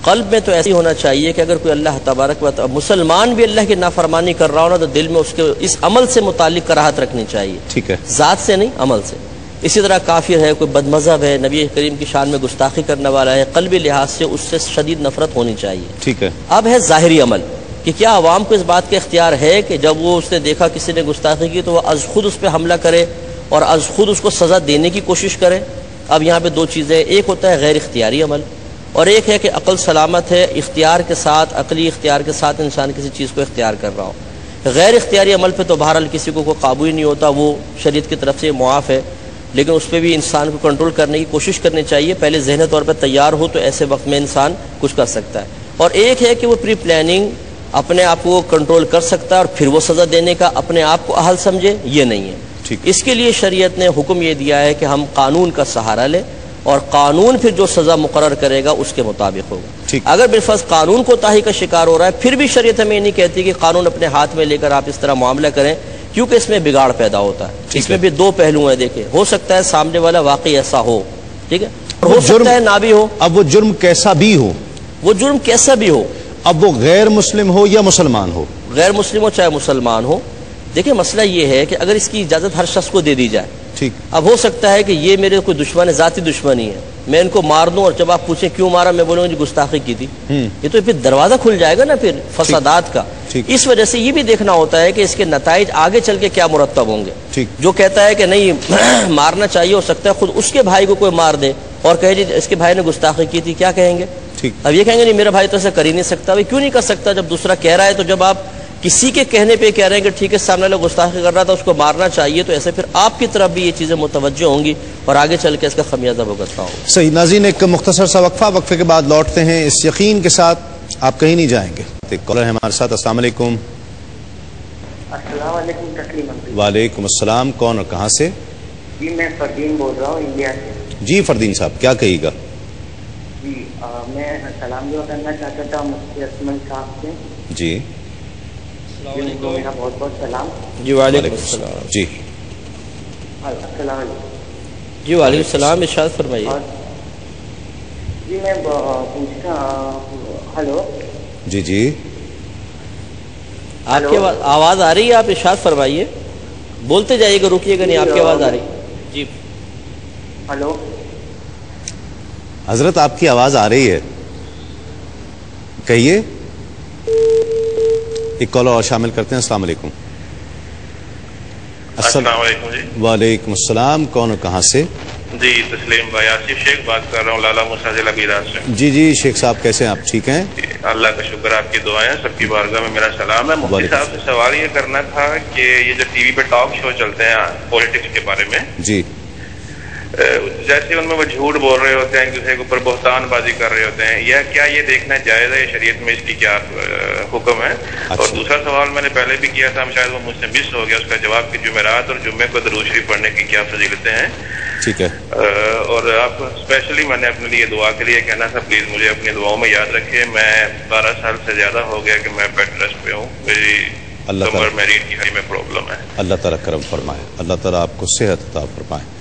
قلب میں تو ایسی ہونا چاہیے کہ اگر کوئی اللہ تبارک و تعالی مسلمان بھی اللہ کی نافرمانی کر رہا ہو نا، تو دل میں اس کے اس عمل سے متعلق کراہت رکھنی چاہیے، ٹھیک ہے، ذات سے نہیں، عمل سے۔ اسی طرح کافر ہے، کوئی بد مذہب ہے، نبی کریم کی شان میں گستاخی کرنے والا ہے، قلبی لحاظ سے اس سے شدید نفرت ہونی چاہیے۔ ٹھیک ہے، اب ہے ظاہری عمل کہ کیا عوام کو اس بات کا اختیار ہے کہ جب وہ اس نے دیکھا کسی نے گستاخی کی تو وہ از خود اس پہ حملہ کرے اور از خود اس کو سزا دینے کی کوشش کرے؟ اب یہاں پہ دو چیزیں، ایک ہوتا ہے غیر اختیاری عمل، اور ایک ہے کہ عقل سلامت ہے، اختیار کے ساتھ، عقلی اختیار کے ساتھ انسان کسی چیز کو اختیار کر رہا ہو۔ غیر اختیاری عمل پہ تو بہرحال کسی کو کوئی قابو ہی نہیں ہوتا، وہ شریعت کی طرف سے معاف ہے، لیکن اس پہ بھی انسان کو کنٹرول کرنے کی کوشش کرنی چاہیے۔ پہلے ذہنی طور پر تیار ہو تو ایسے وقت میں انسان کچھ کر سکتا ہے، اور ایک ہے کہ وہ پری پلاننگ اپنے آپ کو کنٹرول کر سکتا ہے اور پھر وہ سزا دینے کا اپنے آپ کو اہل سمجھے، یہ نہیں ہے۔ اس کے لیے شریعت نے حکم یہ دیا ہے کہ ہم قانون کا سہارا لیں اور قانون پھر جو سزا مقرر کرے گا اس کے مطابق ہوگا. اگر بالفرض قانون کوتاہی کا شکار ہو رہا ہے پھر بھی شریعت ہمیں نہیں کہتی کہ قانون اپنے ہاتھ میں لے کر آپ اس طرح معاملہ کریں، کیونکہ اس میں بگاڑ پیدا ہوتا ہے. اس میں بھی دو پہلو ہیں. دیکھیں، ہو سکتا ہے سامنے والا واقعی ایسا ہو، ٹھیک ہے، اور ہو سکتا ہے نہ بھی ہو. اب وہ جرم کیسا بھی ہو، وہ جرم کیسا بھی ہو، اب وہ غیر مسلم ہو یا مسلمان ہو، غیر مسلم ہو چاہے مسلمان ہو. دیکھیں مسئلہ یہ ہے کہ اگر اس کی اجازت ہر شخص کو دے دی جائے، ٹھیک، اب ہو سکتا ہے کہ یہ میرے کوئی دشمن ہے، ذاتی دشمنی ہے، میں ان کو مار دوں اور جب آپ پوچھیں کیوں مارا میں بولوں گی گستاخی کی تھی، یہ تو پھر دروازہ کھل جائے گا نا پھر فسادات کا. اس وجہ سے یہ بھی دیکھنا ہوتا ہے کہ اس کے نتائج آگے چل کے کیا مرتب ہوں گے. جو کہتا ہے کہ نہیں مارنا چاہیے، ہو سکتا ہے خود اس کے بھائی کو کوئی مار دے اور کہے جی اس کے بھائی نے گستاخی کی تھی، کیا کہیں گے؟ اب یہ کہیں گے نہیں میرا بھائی تو ایسا کر ہی نہیں سکتا. کیوں نہیں کر سکتا جب دوسرا کہہ رہا ہے؟ تو جب آپ کسی کے کہنے پہ کہہ رہے ہیں کہ ٹھیک ہے سامنے والا گستاخی کر رہا تھا اس کو مارنا چاہیے، تو ایسے پھر آپ کی طرف بھی یہ چیزیں متوجہ ہوں گی اور آگے چل کے اس کا خمیازہ بھگتنا ہوگا. صحیح. ناظرین ایک مختصر سا وقفے کے بعد لوٹتے ہیں اس یقین کے ساتھ آپ کہیں نہیں جائیں گے. ایک کالر ہے ہمارے ساتھ. السلام علیکم. السلام علیکم. تسلیم. وعلیکم السلام. کون اور کہاں سے؟ جی میں فردین بول رہا ہوں انڈیا سے. جی فردین صاحب کیا کہیے گا؟ جی میں سلام دعا کرنا چاہتا تھا مفتی اسمل صاحب سے. جی میرا بہت بہت سلام. جی وعلیکم السلام. جی السلام علیکم. جی وعلیکم السلام. ارشاد فرمائیے. جی میں پوچھتا، ہلو. جی جی آپ کی آواز آ رہی ہے، آپ ارشاد فرمائیے. بولتے جائیے گا، رکیے گا نہیں. آپ کی آواز آ رہی ہے. جی ہلو. حضرت آپ کی آواز آ رہی ہے، کہیے. ایک کالر اور شامل کرتے ہیں. السلام علیکم. السلام علیکم. جی وعلیکم السلام. کون اور کہاں سے؟ جی تسلیم بھائی، آصف شیخ بات کر رہا ہوں لالا موسیٰ ضلع بیدار سے. جی جی شیخ صاحب کیسے ہیں آپ؟ ٹھیک ہیں اللہ کا شکر. آپ کی دعائیں، سب کی بارگاہ میں میرا سلام ہے. مفتی صاحب سے سوال یہ کرنا تھا کہ یہ جو ٹی وی پہ ٹاک شو چلتے ہیں پولیٹکس کے بارے میں، جی جیسے ان میں وہ جھوٹ بول رہے ہوتے ہیں، ایک دوسرے کے اوپر بہتان بازی کر رہے ہوتے ہیں، یا کیا یہ دیکھنا جائز ہے؟ شریعت میں اس کی کیا حکم ہے؟ اور دوسرا سوال میں نے پہلے بھی کیا تھا، شاید وہ مجھ سے مس ہو گیا اس کا جواب، کہ جمعرات اور جمعے کو درود شریف پڑھنے کی کیا فضیلتیں ہیں؟ ٹھیک ہے. اور آپ اسپیشلی میں نے اپنے لیے دعا کے لیے کہنا تھا، پلیز مجھے اپنی دعاؤں میں یاد رکھیں. میں 12 سال سے زیادہ ہو گیا کہ میں بیڈ ریسٹ پہ ہوں. میری کمر میں ریڑھ کی ہڈی میں پرابلم ہے. اللہ تعالیٰ کرم فرمائے، اللہ تعالیٰ آپ کو صحت عطا فرمائے.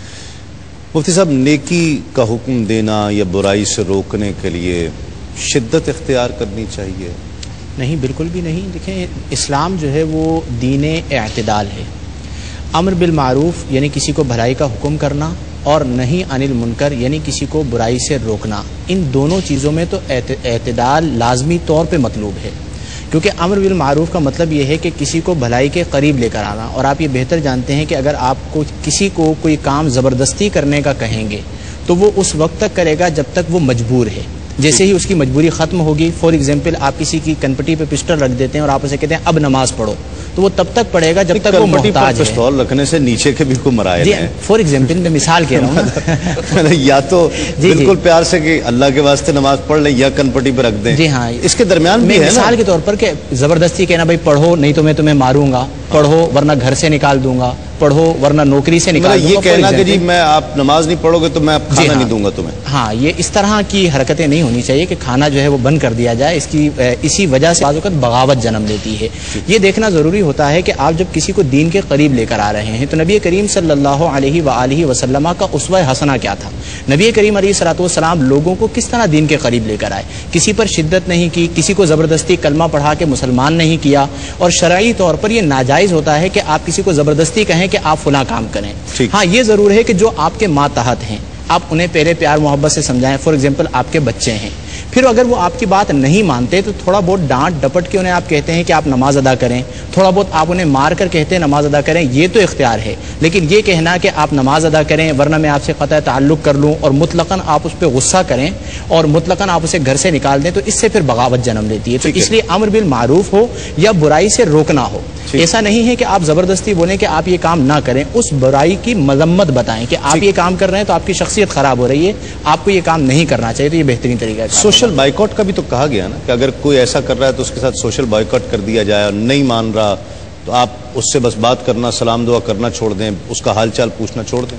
مفتی صاحب نیکی کا حکم دینا یا برائی سے روکنے کے لیے شدت اختیار کرنی چاہیے؟ نہیں، بالکل بھی نہیں. دیکھیں اسلام جو ہے وہ دین اعتدال ہے. امر بالمعروف یعنی کسی کو بھلائی کا حکم کرنا، اور نہی عن المنکر یعنی کسی کو برائی سے روکنا. ان دونوں چیزوں میں تو اعتدال لازمی طور پہ مطلوب ہے، کیونکہ امر بالمعروف کا مطلب یہ ہے کہ کسی کو بھلائی کے قریب لے کر آنا. اور آپ یہ بہتر جانتے ہیں کہ اگر آپ کو کسی کو کوئی کام زبردستی کرنے کا کہیں گے تو وہ اس وقت تک کرے گا جب تک وہ مجبور ہے. جیسے ہی اس کی مجبوری ختم ہوگی، فار ایگزامپل آپ کسی کی کنپٹی پہ پسٹل رکھ دیتے ہیں اور آپ اسے کہتے ہیں اب نماز پڑھو، تو وہ تب تک پڑھے گا جب تک وہ محتاج ہے. پسٹول رکھنے سے نیچے کے بھی کو مرائے جی فار ایگزامپل میں مثال کہہ رہا ہوں یا تو بالکل پیار سے کہ اللہ کے واسطے نماز پڑھ لیں، یا کنپٹی پہ رکھ دیں. جی ہاں، اس کے درمیان بھی ہے مثال کے طور پر کہ زبردستی کہنا بھائی پڑھو نہیں تو میں تمہیں ماروں گا، پڑھو ورنہ گھر سے نکال دوں گا، پڑھو ورنہ نوکری سے نکال دوں گا. یہ کہنا کہ جی میں آپ نماز نہیں پڑھو گے تو میں کھانا نہیں دوں گا تمہیں. ہاں، یہ اس طرح کی حرکتیں نہیں ہونی چاہیے کہ کھانا جو ہے وہ بند کر دیا جائے. اسی وجہ سے بعض اوقات بغاوت جنم لیتی ہے. یہ دیکھنا ضروری ہوتا ہے کہ آپ جب کسی کو دین کے قریب لے کر آ رہے ہیں تو نبی کریم صلی اللہ علیہ وآلہ وسلم کا اسوہ حسنہ کیا تھا. نبی کریم علیہ الصلوۃ والسلام لوگوں کو کس طرح دین کے قریب لے کر آئے. کسی پر شدت نہیں کی، کسی کو زبردستی کلمہ پڑھا کے مسلمان نہیں کیا. اور شرعی طور پر یہ ناجائز ہوتا ہے کہ آپ کسی کو زبردستی کہیں کہ آپ فلاں کام کریں. ہاں یہ ضرور ہے کہ جو آپ کے ماتحت ہیں آپ انہیں پہلے پیار محبت سے سمجھائیں. فار ایگزامپل آپ کے بچے ہیں، پھر اگر وہ آپ کی بات نہیں مانتے تو تھوڑا بہت ڈانٹ ڈپٹ کے انہیں آپ کہتے ہیں کہ آپ نماز ادا کریں، تھوڑا بہت آپ انہیں مار کر کہتے ہیں نماز ادا کریں، یہ تو اختیار ہے. لیکن یہ کہنا کہ آپ نماز ادا کریں ورنہ میں آپ سے قطع تعلق کر لوں اور مطلقاً آپ اس پہ غصہ کریں اور مطلقاً آپ اسے گھر سے نکال دیں تو اس سے پھر بغاوت جنم لیتی ہے. تو اس لیے امر بالمعروف ہو یا برائی سے روکنا ہو، ایسا نہیں ہے کہ آپ زبردستی بولیں کہ آپ یہ کام نہ کریں. اس برائی کی مذمت بتائیں کہ آپ یہ کام کر رہے ہیں تو آپ کی شخصیت خراب ہو رہی ہے، آپ کو یہ کام نہیں کرنا چاہیے. تو یہ بہترین طریقہ ہے. سوشل بائیکاٹ کا بھی تو کہا گیا نا کہ اگر کوئی ایسا کر رہا ہے تو اس کے ساتھ سوشل بائیکاٹ کر دیا جائے، اور نہیں مان رہا تو آپ اس سے بس بات کرنا، سلام دعا کرنا چھوڑ دیں، اس کا حال چال پوچھنا چھوڑ دیں.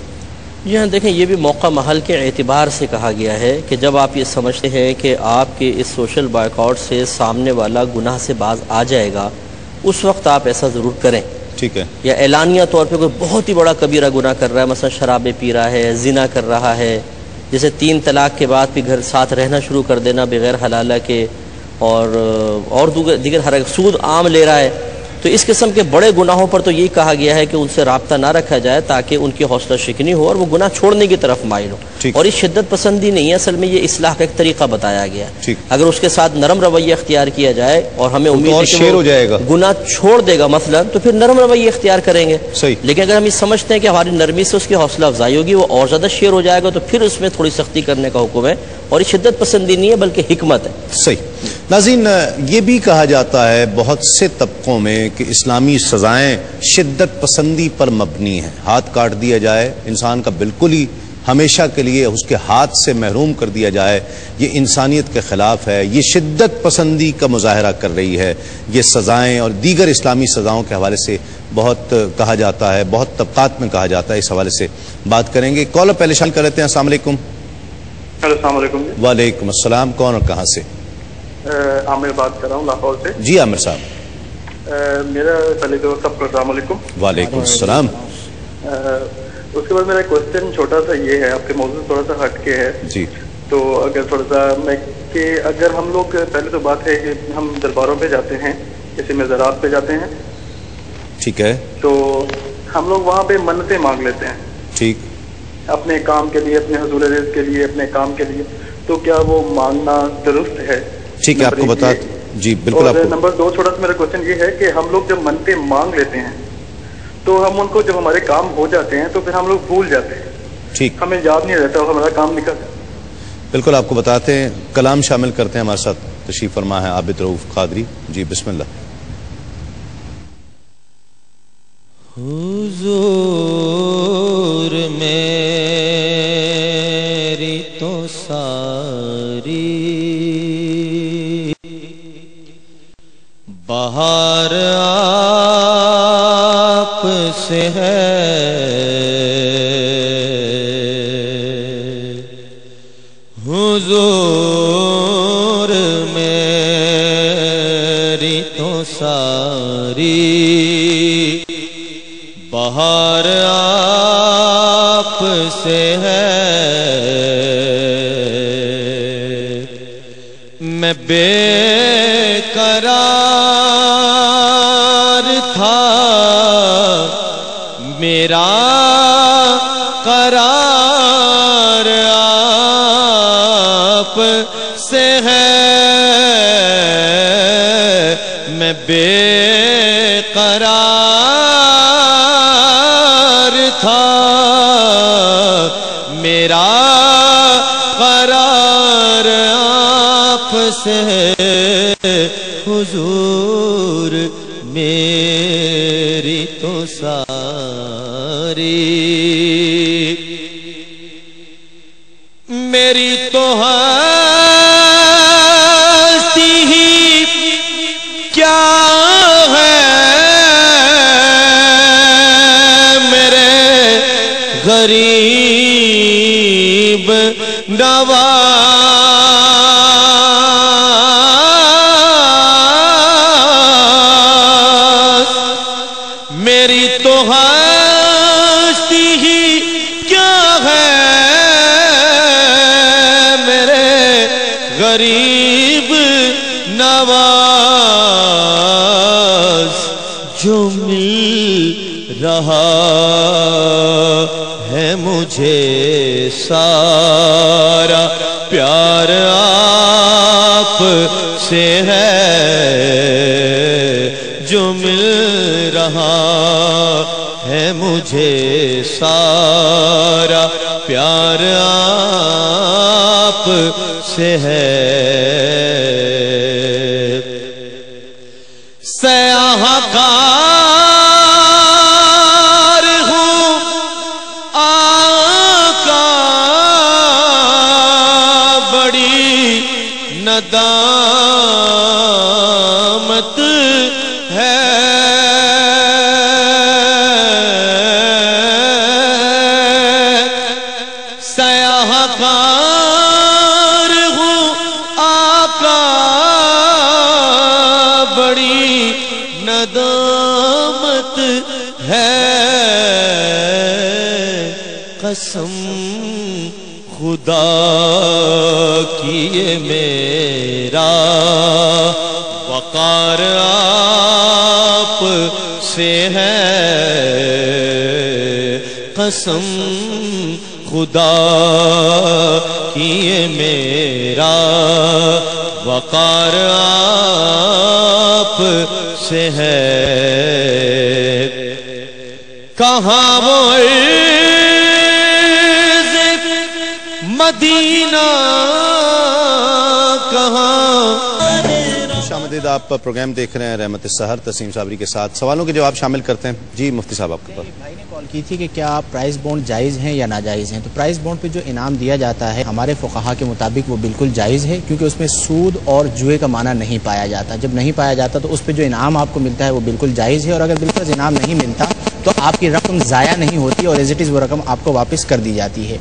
جی ہاں دیکھیں، یہ بھی موقع محل کے اعتبار سے کہا گیا ہے کہ جب آپ یہ سمجھتے ہیں کہ آپ کے اس سوشل بائیکاٹ سے سامنے والا گناہ سے باز آ جائے گا، اس وقت آپ ایسا ضرور کریں. ٹھیک ہے. یا اعلانیہ طور پہ کوئی بہت ہی بڑا کبیرہ گناہ کر رہا ہے، مثلا شرابیں پی رہا ہے، زنا کر رہا ہے، جیسے 3 طلاق کے بعد بھی گھر ساتھ رہنا شروع کر دینا بغیر حلالہ کے، اور دیگر حرکت، سود عام لے رہا ہے، تو اس قسم کے بڑے گناہوں پر تو یہی کہا گیا ہے کہ ان سے رابطہ نہ رکھا جائے تاکہ ان کی حوصلہ شکنی ہو اور وہ گناہ چھوڑنے کی طرف مائل ہو. اور یہ شدت پسندی نہیں ہے، اصل میں یہ اصلاح کا ایک طریقہ بتایا گیا ہے. اگر اس کے ساتھ نرم رویہ اختیار کیا جائے اور ہمیں امید ہے کہ وہ گناہ چھوڑ دے گا مثلا، تو پھر نرم رویہ اختیار کریں گے. لیکن اگر ہم یہ سمجھتے ہیں کہ ہماری نرمی سے اس کی حوصلہ افزائی ہوگی، وہ اور زیادہ شیر ہو جائے گا، تو پھر اس میں تھوڑی سختی کرنے کا حکم ہے. اور یہ شدت پسندی نہیں ہے بلکہ حکمت ہے. صحیح. ناظرین، یہ بھی کہا جاتا ہے بہت سے طبقوں میں کہ اسلامی سزائیں شدت پسندی پر مبنی ہیں. ہاتھ کاٹ دیا جائے انسان کا، بالکل ہی ہمیشہ کے لیے اس کے ہاتھ سے محروم کر دیا جائے، یہ انسانیت کے خلاف ہے، یہ شدت پسندی کا مظاہرہ کر رہی ہے. یہ سزائیں اور دیگر اسلامی سزاؤں کے حوالے سے بہت کہا جاتا ہے، بہت طبقات میں کہا جاتا ہے. اس حوالے سے بات کریں گے. کالر پہلے شامل کر لیتے ہیں. السلام علیکم. السلام علیکم. وعلیکم السلام. کون اور کہاں سے؟ عامر بات کر رہا ہوں لاہور سے. جی عامر صاحب. میرا پہلے تو سب کو السلام علیکم. وعلیکم السلام. اس کے بعد میرا کوشچن چھوٹا سا یہ ہے، آپ کے موضوع تھوڑا سا ہٹ کے ہے. جی. تو اگر تھوڑا سا میں کہ اگر ہم لوگ، پہلے تو بات ہے کہ ہم درباروں پہ جاتے ہیں، جیسے مزارات پہ جاتے ہیں. ٹھیک ہے. تو ہم لوگ وہاں پہ منتیں مانگ لیتے ہیں. ٹھیک. اپنے کام کے لیے، اپنے حصول رزق کے لیے، اپنے کام کے لیے. تو کیا وہ مانگنا درست ہے؟ ٹھیک ہے، آپ کو بتا. جی بالکل. اور نمبر 2 چھوٹا سا میرا کوشچن یہ ہے کہ ہم لوگ جب منتیں مانگ لیتے ہیں تو ہم ان کو، جب ہمارے کام ہو جاتے ہیں تو پھر ہم لوگ بھول جاتے ہیں. ٹھیک. ہمیں یاد نہیں رہتا اور ہمارا کام نکل جاتا. بالکل آپ کو بتاتے ہیں. کلام شامل کرتے ہیں. ہمارے ساتھ تشریف فرما ہے عابد رؤوف قادری. جی بسم اللہ. حضور میری تو ساری بہار آپ سے ہے، حضور میری تو ساری بہار آپ سے ہے. میں بے قرار تھا، میرا قرار آپ سے ہے. میں بے قرار تھا، میرا قرار آپ سے ہے. حضور میری تو ساری، میری تو ہستی ہی کیا ہے، میرے غریب نواز. میری تو ہستی ہی کیا ہے، میرے غریب نواز. جو مل رہا ہے مجھے سارا پیار آپ سے ہے. جو مل رہا ہے مجھے سارا پیار آپ سے ہے. سیاہ کار ہوں آقا، بڑی ندامت ہے. ہے قسم خدا کی یہ میرا وقار آپ سے ہے قسم خدا کی یہ میرا وقار آپ سے ہے کہاں وہ عرض مدینہ کہاں شامدید آپ پروگرام دیکھ رہے ہیں رحمت السحر تسیم صابری کے ساتھ سوالوں کے جواب شامل کرتے ہیں جی مفتی صاحب آپ کے پاس بھائی نے کال کی تھی کہ کیا پرائز بونڈ جائز ہیں یا ناجائز ہیں تو پرائز بونڈ پہ جو انعام دیا جاتا ہے ہمارے فقہا کے مطابق وہ بالکل جائز ہے کیونکہ اس میں سود اور جوئے کا معنی نہیں پایا جاتا جب نہیں پایا جاتا تو اس پہ جو انعام آپ کو ملتا ہے وہ بالکل جائز ہے اور اگر بالکل انعام نہیں ملتا تو آپ کی رقم ضائع نہیں ہوتی اور ایز اٹ از وہ رقم آپ کو واپس کر دی جاتی ہے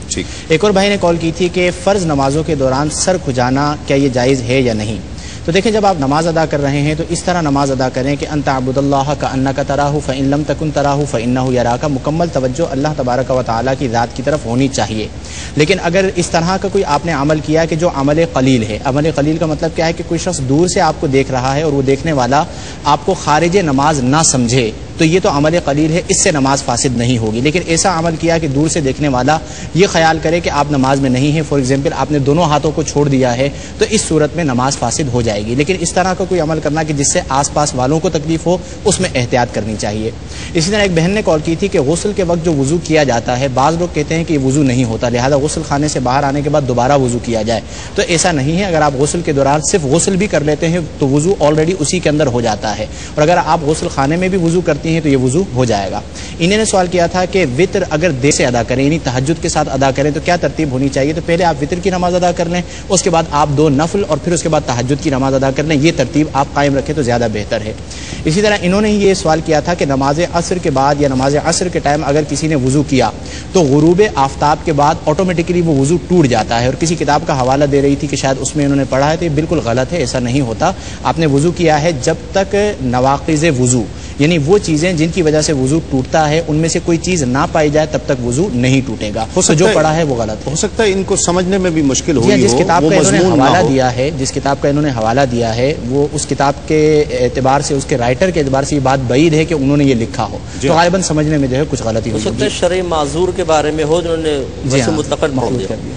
ایک اور بھائی نے کال کی تھی کہ فرض نمازوں کے دوران سر کھجانا کیا یہ جائز ہے یا نہیں تو دیکھیں جب آپ نماز ادا کر رہے ہیں تو اس طرح نماز ادا کریں کہ ان تعبد اللہ کأنک تراہ فإن لم تکن تراہ فإنہ یراک مکمل توجہ اللہ تبارک و تعالیٰ کی ذات کی طرف ہونی چاہیے لیکن اگر اس طرح کا کوئی آپ نے عمل کیا کہ جو عمل قلیل ہے عمل قلیل کا مطلب کیا ہے کہ کوئی شخص دور سے آپ کو دیکھ رہا ہے اور وہ دیکھنے والا آپ کو خارج نماز نہ سمجھے تو یہ تو عمل قلیل ہے اس سے نماز فاسد نہیں ہوگی لیکن ایسا عمل کیا کہ دور سے دیکھنے والا یہ خیال کرے کہ آپ نماز میں نہیں ہیں فار ایگزامپل آپ نے دونوں ہاتھوں کو چھوڑ دیا ہے تو اس صورت میں نماز فاسد ہو جائے گی لیکن اس طرح کا کوئی عمل کرنا کہ جس سے آس پاس والوں کو تکلیف ہو اس میں احتیاط کرنی چاہیے اسی طرح ایک بہن نے کال کی تھی کہ غسل کے وقت جو وضو کیا جاتا ہے بعض لوگ کہتے ہیں کہ یہ وضو نہیں ہوتا لہذا غسل خانے سے باہر آنے کے بعد دوبارہ وضو کیا جائے تو ایسا نہیں ہے اگر آپ غسل کے دوران صرف غسل بھی کر لیتے ہیں تو وضو آلریڈی اسی کے اندر ہو جاتا ہے اور اگر آپ غسل خانے میں بھی وضو کرتی ہیں تو یہ وضو ہو جائے گا انہوں نے سوال کیا تھا کہ وطر اگر دیر سے ادا کریں یعنی تہجد کے ساتھ ادا کریں تو کیا ترتیب ہونی چاہیے تو پہلے آپ وطر کی نماز ادا کر لیں اس کے بعد آپ 2 نفل اور پھر اس کے بعد تہجد کی نماز ادا کر لیں یہ ترتیب آپ قائم رکھیں تو زیادہ بہتر ہے اسی طرح انہوں نے یہ سوال کیا تھا کہ نماز عصر کے بعد یا نماز عصر کے ٹائم اگر کسی نے وضو کیا تو غروب آفتاب کے بعد آٹومیٹکلی وہ وضو ٹوٹ جاتا ہے اور کسی کتاب کا حوالہ دے رہی تھی کہ شاید اس میں انہوں نے پڑھا ہے تو یہ بالکل غلط ہے ایسا نہیں ہوتا آپ نے وضو کیا ہے جب تک نواقض وضو یعنی وہ چیزیں جن کی وجہ سے وضو ٹوٹتا ہے ان میں سے کوئی چیز نہ پائی جائے تب تک وضو نہیں ٹوٹے گا تو جو پڑھا ہے وہ غلط ہو سکتا ہے ان کو سمجھنے میں بھی مشکل ہوئی جس کتاب کا انہوں نے حوالہ دیا ہے جس کتاب کا انہوں نے حوالہ دیا ہے وہ اس کتاب کے اعتبار سے اس کے رائٹر کے اعتبار سے یہ بات بعید ہے کہ انہوں نے یہ لکھا ہو تو غالباً سمجھنے میں جو ہے کچھ غلطی ہو سکتا ہے شرعی معذور کے بارے میں ہو جنہوں نے مطلق کر دیا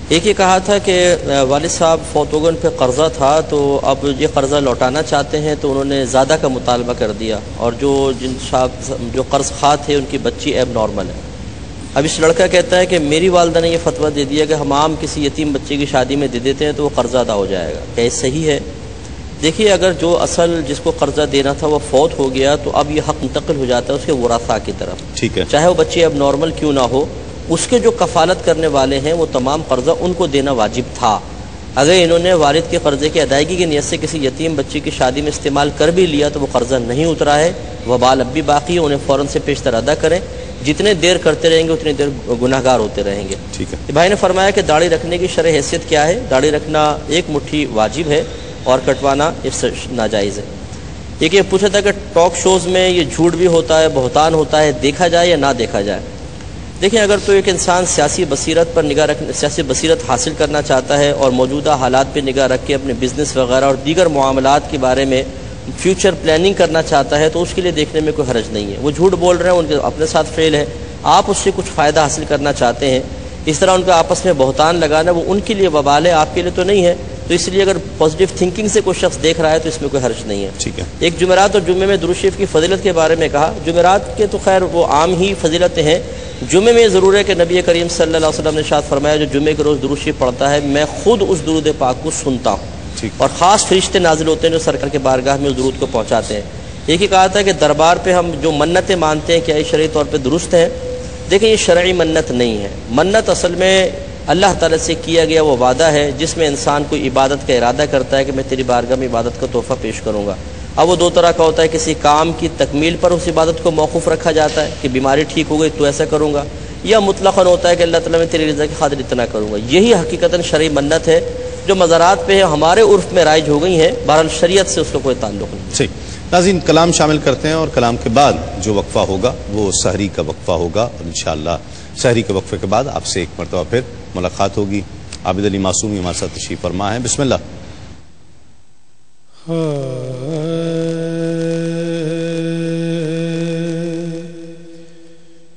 ایک یہ کہا تھا کہ والد صاحب فوت ہو گئے ان پہ قرضہ تھا تو اب یہ قرضہ لوٹانا چاہتے ہیں تو انہوں نے زیادہ کا مطالبہ کر دیا اور جو قرض خواہ تھے ان کی بچی ایب نارمل ہے اب اس لڑکا کہتا ہے کہ میری والدہ نے یہ فتویٰ دے دیا کہ ہم عام کسی یتیم بچے کی شادی میں دے دیتے ہیں تو وہ قرضہ ادا ہو جائے گا کیا یہ صحیح ہے دیکھیے اگر جو اصل جس کو قرضہ دینا تھا وہ فوت ہو گیا تو اب یہ حق منتقل ہو جاتا ہے اس کے ورثاء کی طرف ٹھیک ہے چاہے وہ بچے اب نارمل کیوں نہ ہو اس کے جو کفالت کرنے والے ہیں وہ تمام قرضہ ان کو دینا واجب تھا اگر انہوں نے والد کے قرضے کی ادائیگی کی نیت سے کسی یتیم بچی کی شادی میں استعمال کر بھی لیا تو وہ قرضہ نہیں اترا ہے وبال اب بھی باقی ہے انہیں فوراً سے پیشتر ادا کریں جتنے دیر کرتے رہیں گے اتنی دیر گناہ گار ہوتے رہیں گے ٹھیک ہے بھائی نے فرمایا کہ داڑھی رکھنے کی شرع حیثیت کیا ہے داڑھی رکھنا 1 مٹھی واجب ہے اور کٹوانا اس سے ناجائز ہے ایک یہ پوچھا تھا کہ ٹاک شوز میں یہ جھوٹ بھی ہوتا ہے بہتان ہوتا ہے دیکھا جائے یا نہ دیکھا جائے دیکھیں اگر تو ایک انسان سیاسی بصیرت حاصل کرنا چاہتا ہے اور موجودہ حالات پہ نگاہ رکھ کے اپنے بزنس وغیرہ اور دیگر معاملات کے بارے میں فیوچر پلاننگ کرنا چاہتا ہے تو اس کے لیے دیکھنے میں کوئی حرج نہیں ہے وہ جھوٹ بول رہے ہیں ان کے اپنے ساتھ فیل ہے آپ اس سے کچھ فائدہ حاصل کرنا چاہتے ہیں اس طرح ان کا آپس میں بہتان لگانا وہ ان کے لیے وبال ہے آپ کے لیے تو نہیں ہے تو اس لیے اگر پازیٹیو تھنکنگ سے کوئی شخص دیکھ رہا ہے تو اس میں کوئی حرج نہیں ہے ٹھیک ہے ایک جمعرات اور جمعے میں درود شریف کی فضیلت کے بارے میں کہا جمعرات کے تو خیر وہ عام ہی فضیلتیں ہیں جمعے میں ضرور ہے کہ نبی کریم صلی اللہ علیہ وسلم نے ارشاد فرمایا جو جمعے کے روز درود شریف پڑھتا ہے میں خود اس درود پاک کو سنتا ہوں اور خاص فرشتے نازل ہوتے ہیں جو سرکار کے بارگاہ میں اس درود کو پہنچاتے ہیں ایک ہی کہا تھا کہ دربار پہ ہم جو منتیں مانتے ہیں کیا یہ شرعی طور پہ درست ہے دیکھیں یہ شرعی منت نہیں ہے منت اصل میں اللہ تعالیٰ سے کیا گیا وہ وعدہ ہے جس میں انسان کوئی عبادت کا ارادہ کرتا ہے کہ میں تیری بارگاہ میں عبادت کا تحفہ پیش کروں گا اب وہ 2 طرح کا ہوتا ہے کسی کام کی تکمیل پر اس عبادت کو موقوف رکھا جاتا ہے کہ بیماری ٹھیک ہو گئی تو ایسا کروں گا یا مطلقاً ہوتا ہے کہ اللہ تعالیٰ میں تیری رضا کی خاطر اتنا کروں گا یہی حقیقتاً شرعی منت ہے جو مزارات پہ ہمارے عرف میں رائج ہو گئی ہیں، بہرحال شریعت سے اس کا کوئی تعلق نہیں۔ صحیح ناظرین، کلام شامل کرتے ہیں اور کلام کے بعد جو وقفہ ہوگا وہ سحری کا وقفہ ہوگا، اور انشاءاللہ سحری کے وقفے کے بعد آپ سے ایک مرتبہ پھر ملاقات ہوگی۔ عابد علی معصومی ہمارے ساتھ تشریف فرما ہے، بسم اللہ۔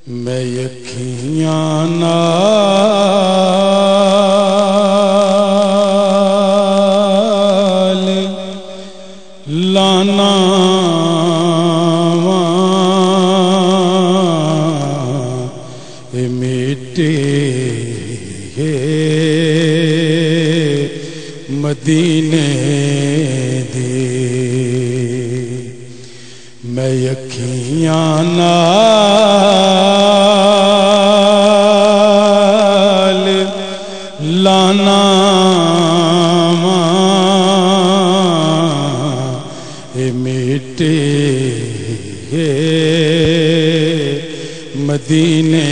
میں یکیاں نال لانا میٹے مدینے دے، میں یکیاں نال لانا میٹے مدینے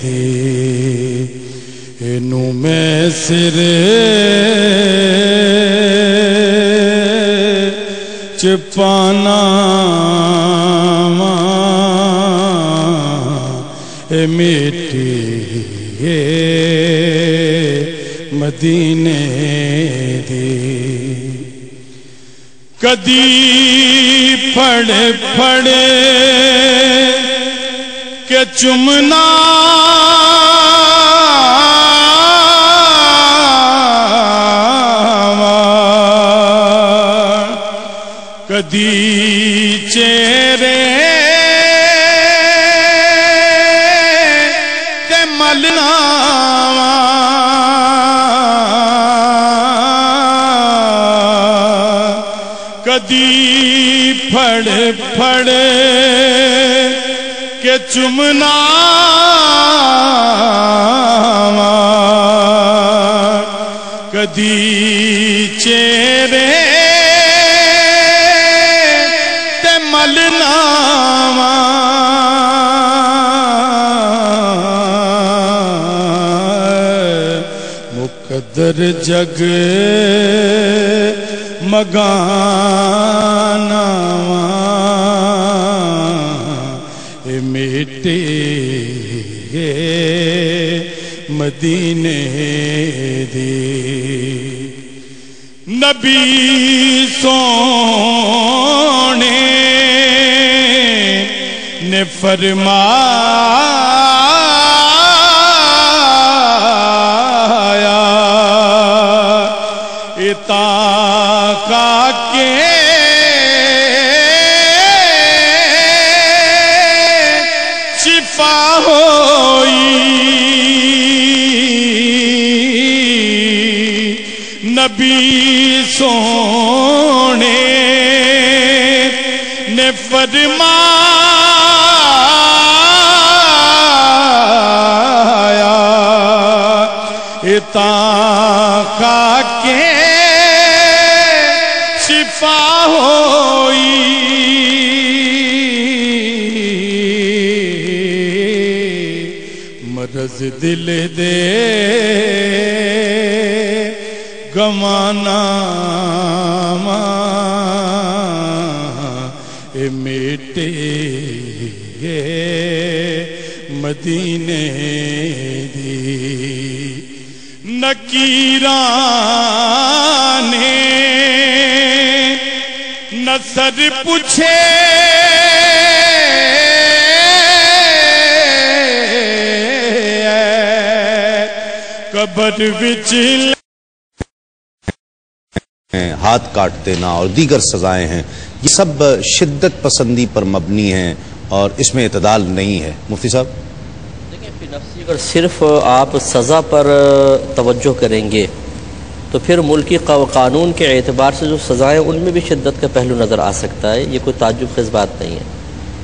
دے، اینو میں سر چپانا میٹے مدینے دے، کدی پھڑے پھڑے کہ چمنا کدی چہرے تے ملنا کدی پھڑے پھڑے کہ چمنا کدی چہرے تے ملنا مقدر جگ مگانا میٹے مدینے دے، نبی سونے نے فرمایا اتاقا کے شفا ہوئی، نبی سونے نے فرمایا اتاقا کے شفا ہوئی، مرض دل دے گوانا میٹے مدینے دی، نکیران نصر پوچھے قبر وچ ہاتھ کاٹ دینا اور دیگر سزائیں ہیں، یہ سب شدت پسندی پر مبنی ہیں اور اس میں اعتدال نہیں ہے۔ مفتی صاحب دیکھیں، فی نفسی اگر صرف آپ سزا پر توجہ کریں گے تو پھر ملکی قانون کے اعتبار سے جو سزائیں ان میں بھی شدت کا پہلو نظر آ سکتا ہے، یہ کوئی تعجب خیز بات نہیں ہے،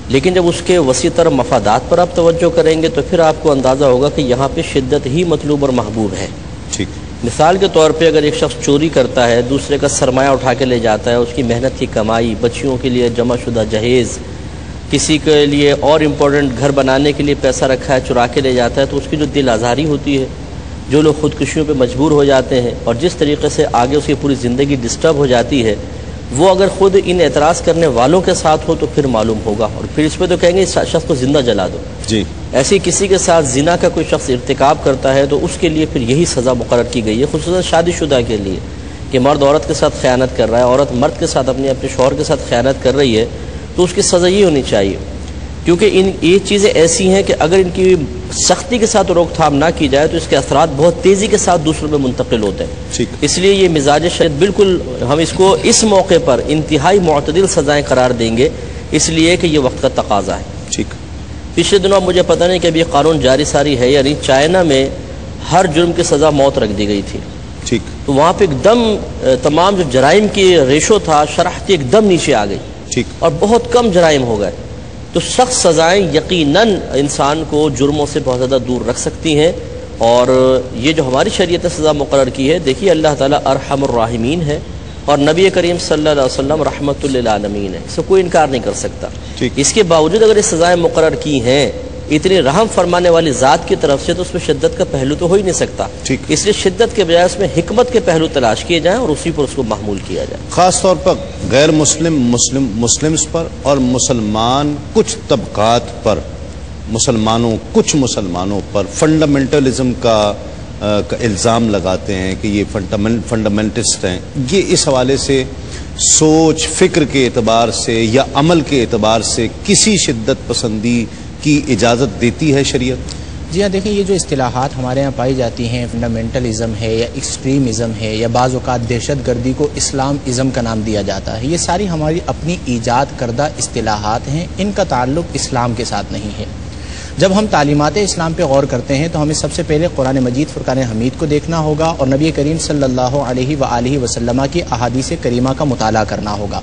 لیکن جب اس کے وسیع تر مفادات پر آپ توجہ کریں گے تو پھر آپ کو اندازہ ہوگا کہ یہاں پہ شدت ہی مطلوب اور محبوب ہے۔ ٹھیک، مثال کے طور پہ اگر ایک شخص چوری کرتا ہے، دوسرے کا سرمایہ اٹھا کے لے جاتا ہے، اس کی محنت کی کمائی، بچیوں کے لیے جمع شدہ جہیز، کسی کے لیے اور امپورٹنٹ گھر بنانے کے لیے پیسہ رکھا ہے، چرا کے لے جاتا ہے، تو اس کی جو دل آزاری ہوتی ہے جو لوگ خودکشیوں پہ مجبور ہو جاتے ہیں اور جس طریقے سے آگے اس کی پوری زندگی ڈسٹرب ہو جاتی ہے، وہ اگر خود ان اعتراض کرنے والوں کے ساتھ ہو تو پھر معلوم ہوگا، اور پھر اس پہ تو کہیں گے اس شخص کو زندہ جلا دو. جی ایسی کسی کے ساتھ زنا کا کوئی شخص ارتکاب کرتا ہے تو اس کے لیے پھر یہی سزا مقرر کی گئی ہے، خصوصاً شادی شدہ کے لیے، کہ مرد عورت کے ساتھ خیانت کر رہا ہے، عورت مرد کے ساتھ اپنے شوہر کے ساتھ خیانت کر رہی ہے، تو اس کی سزا یہ ہونی چاہیے. کیونکہ یہ چیزیں ایسی ہیں کہ اگر ان کی سختی کے ساتھ روک تھام نہ کی جائے تو اس کے اثرات بہت تیزی کے ساتھ دوسروں میں منتقل ہوتے ہیں. اس لیے یہ مزاج شریعت بالکل ہم اس کو اس موقع پر انتہائی معتدل سزائیں قرار دیں گے، اس لیے کہ یہ وقت کا تقاضا ہے. پچھلے دنوں مجھے پتہ نہیں کہ ابھی قانون جاری ساری ہے یا نہیں، چائنا میں ہر جرم کی سزا موت رکھ دی گئی تھی. تو وہاں پہ ایک دم تمام جو جرائم کی ریشو تھا، شرح تھی، ایک دم نیچے آ گئی اور بہت کم جرائم ہو گئے. تو سخت سزائیں یقیناً انسان کو جرموں سے بہت زیادہ دور رکھ سکتی ہیں، اور یہ جو ہماری شریعت نے سزا مقرر کی ہے، دیکھیے اللہ تعالیٰ ارحم الراحمین ہے اور نبی کریم صلی اللہ علیہ وسلم رحمت للعالمین ہے، اس سے کوئی انکار نہیں کر سکتا. اس کے باوجود اگر یہ سزائیں مقرر کی ہیں اتنی رحم فرمانے والی ذات کی طرف سے، تو اس میں شدت کا پہلو تو ہو ہی نہیں سکتا. اس لیے شدت کے بجائے اس میں حکمت کے پہلو تلاش کیے جائیں اور اسی پر اس کو محمول کیا جائے. خاص طور پر غیر مسلمز پر اور مسلمان کچھ طبقات پر، کچھ مسلمانوں پر فنڈامنٹلزم کا الزام لگاتے ہیں کہ یہ فنڈامنٹسٹ ہیں. یہ اس حوالے سے سوچ فکر کے اعتبار سے یا عمل کے اعتبار سے کسی شدت پسندی کی اجازت دیتی ہے شریعت؟ جی ہاں، دیکھیں یہ جو اصطلاحات ہمارے ہاں پائی جاتی ہیں، فنڈامنٹلزم ہے یا ایکسٹریمزم ہے یا بعض اوقات دہشت گردی کو اسلام ازم کا نام دیا جاتا ہے، یہ ساری ہماری اپنی ایجاد کردہ اصطلاحات ہیں، ان کا تعلق اسلام کے ساتھ نہیں ہے. جب ہم تعلیمات اسلام پہ غور کرتے ہیں تو ہمیں سب سے پہلے قرآن مجید فرقان حمید کو دیکھنا ہوگا اور نبی کریم صلی اللہ علیہ وآلہ وسلم کی احادیث کریمہ کا مطالعہ کرنا ہوگا.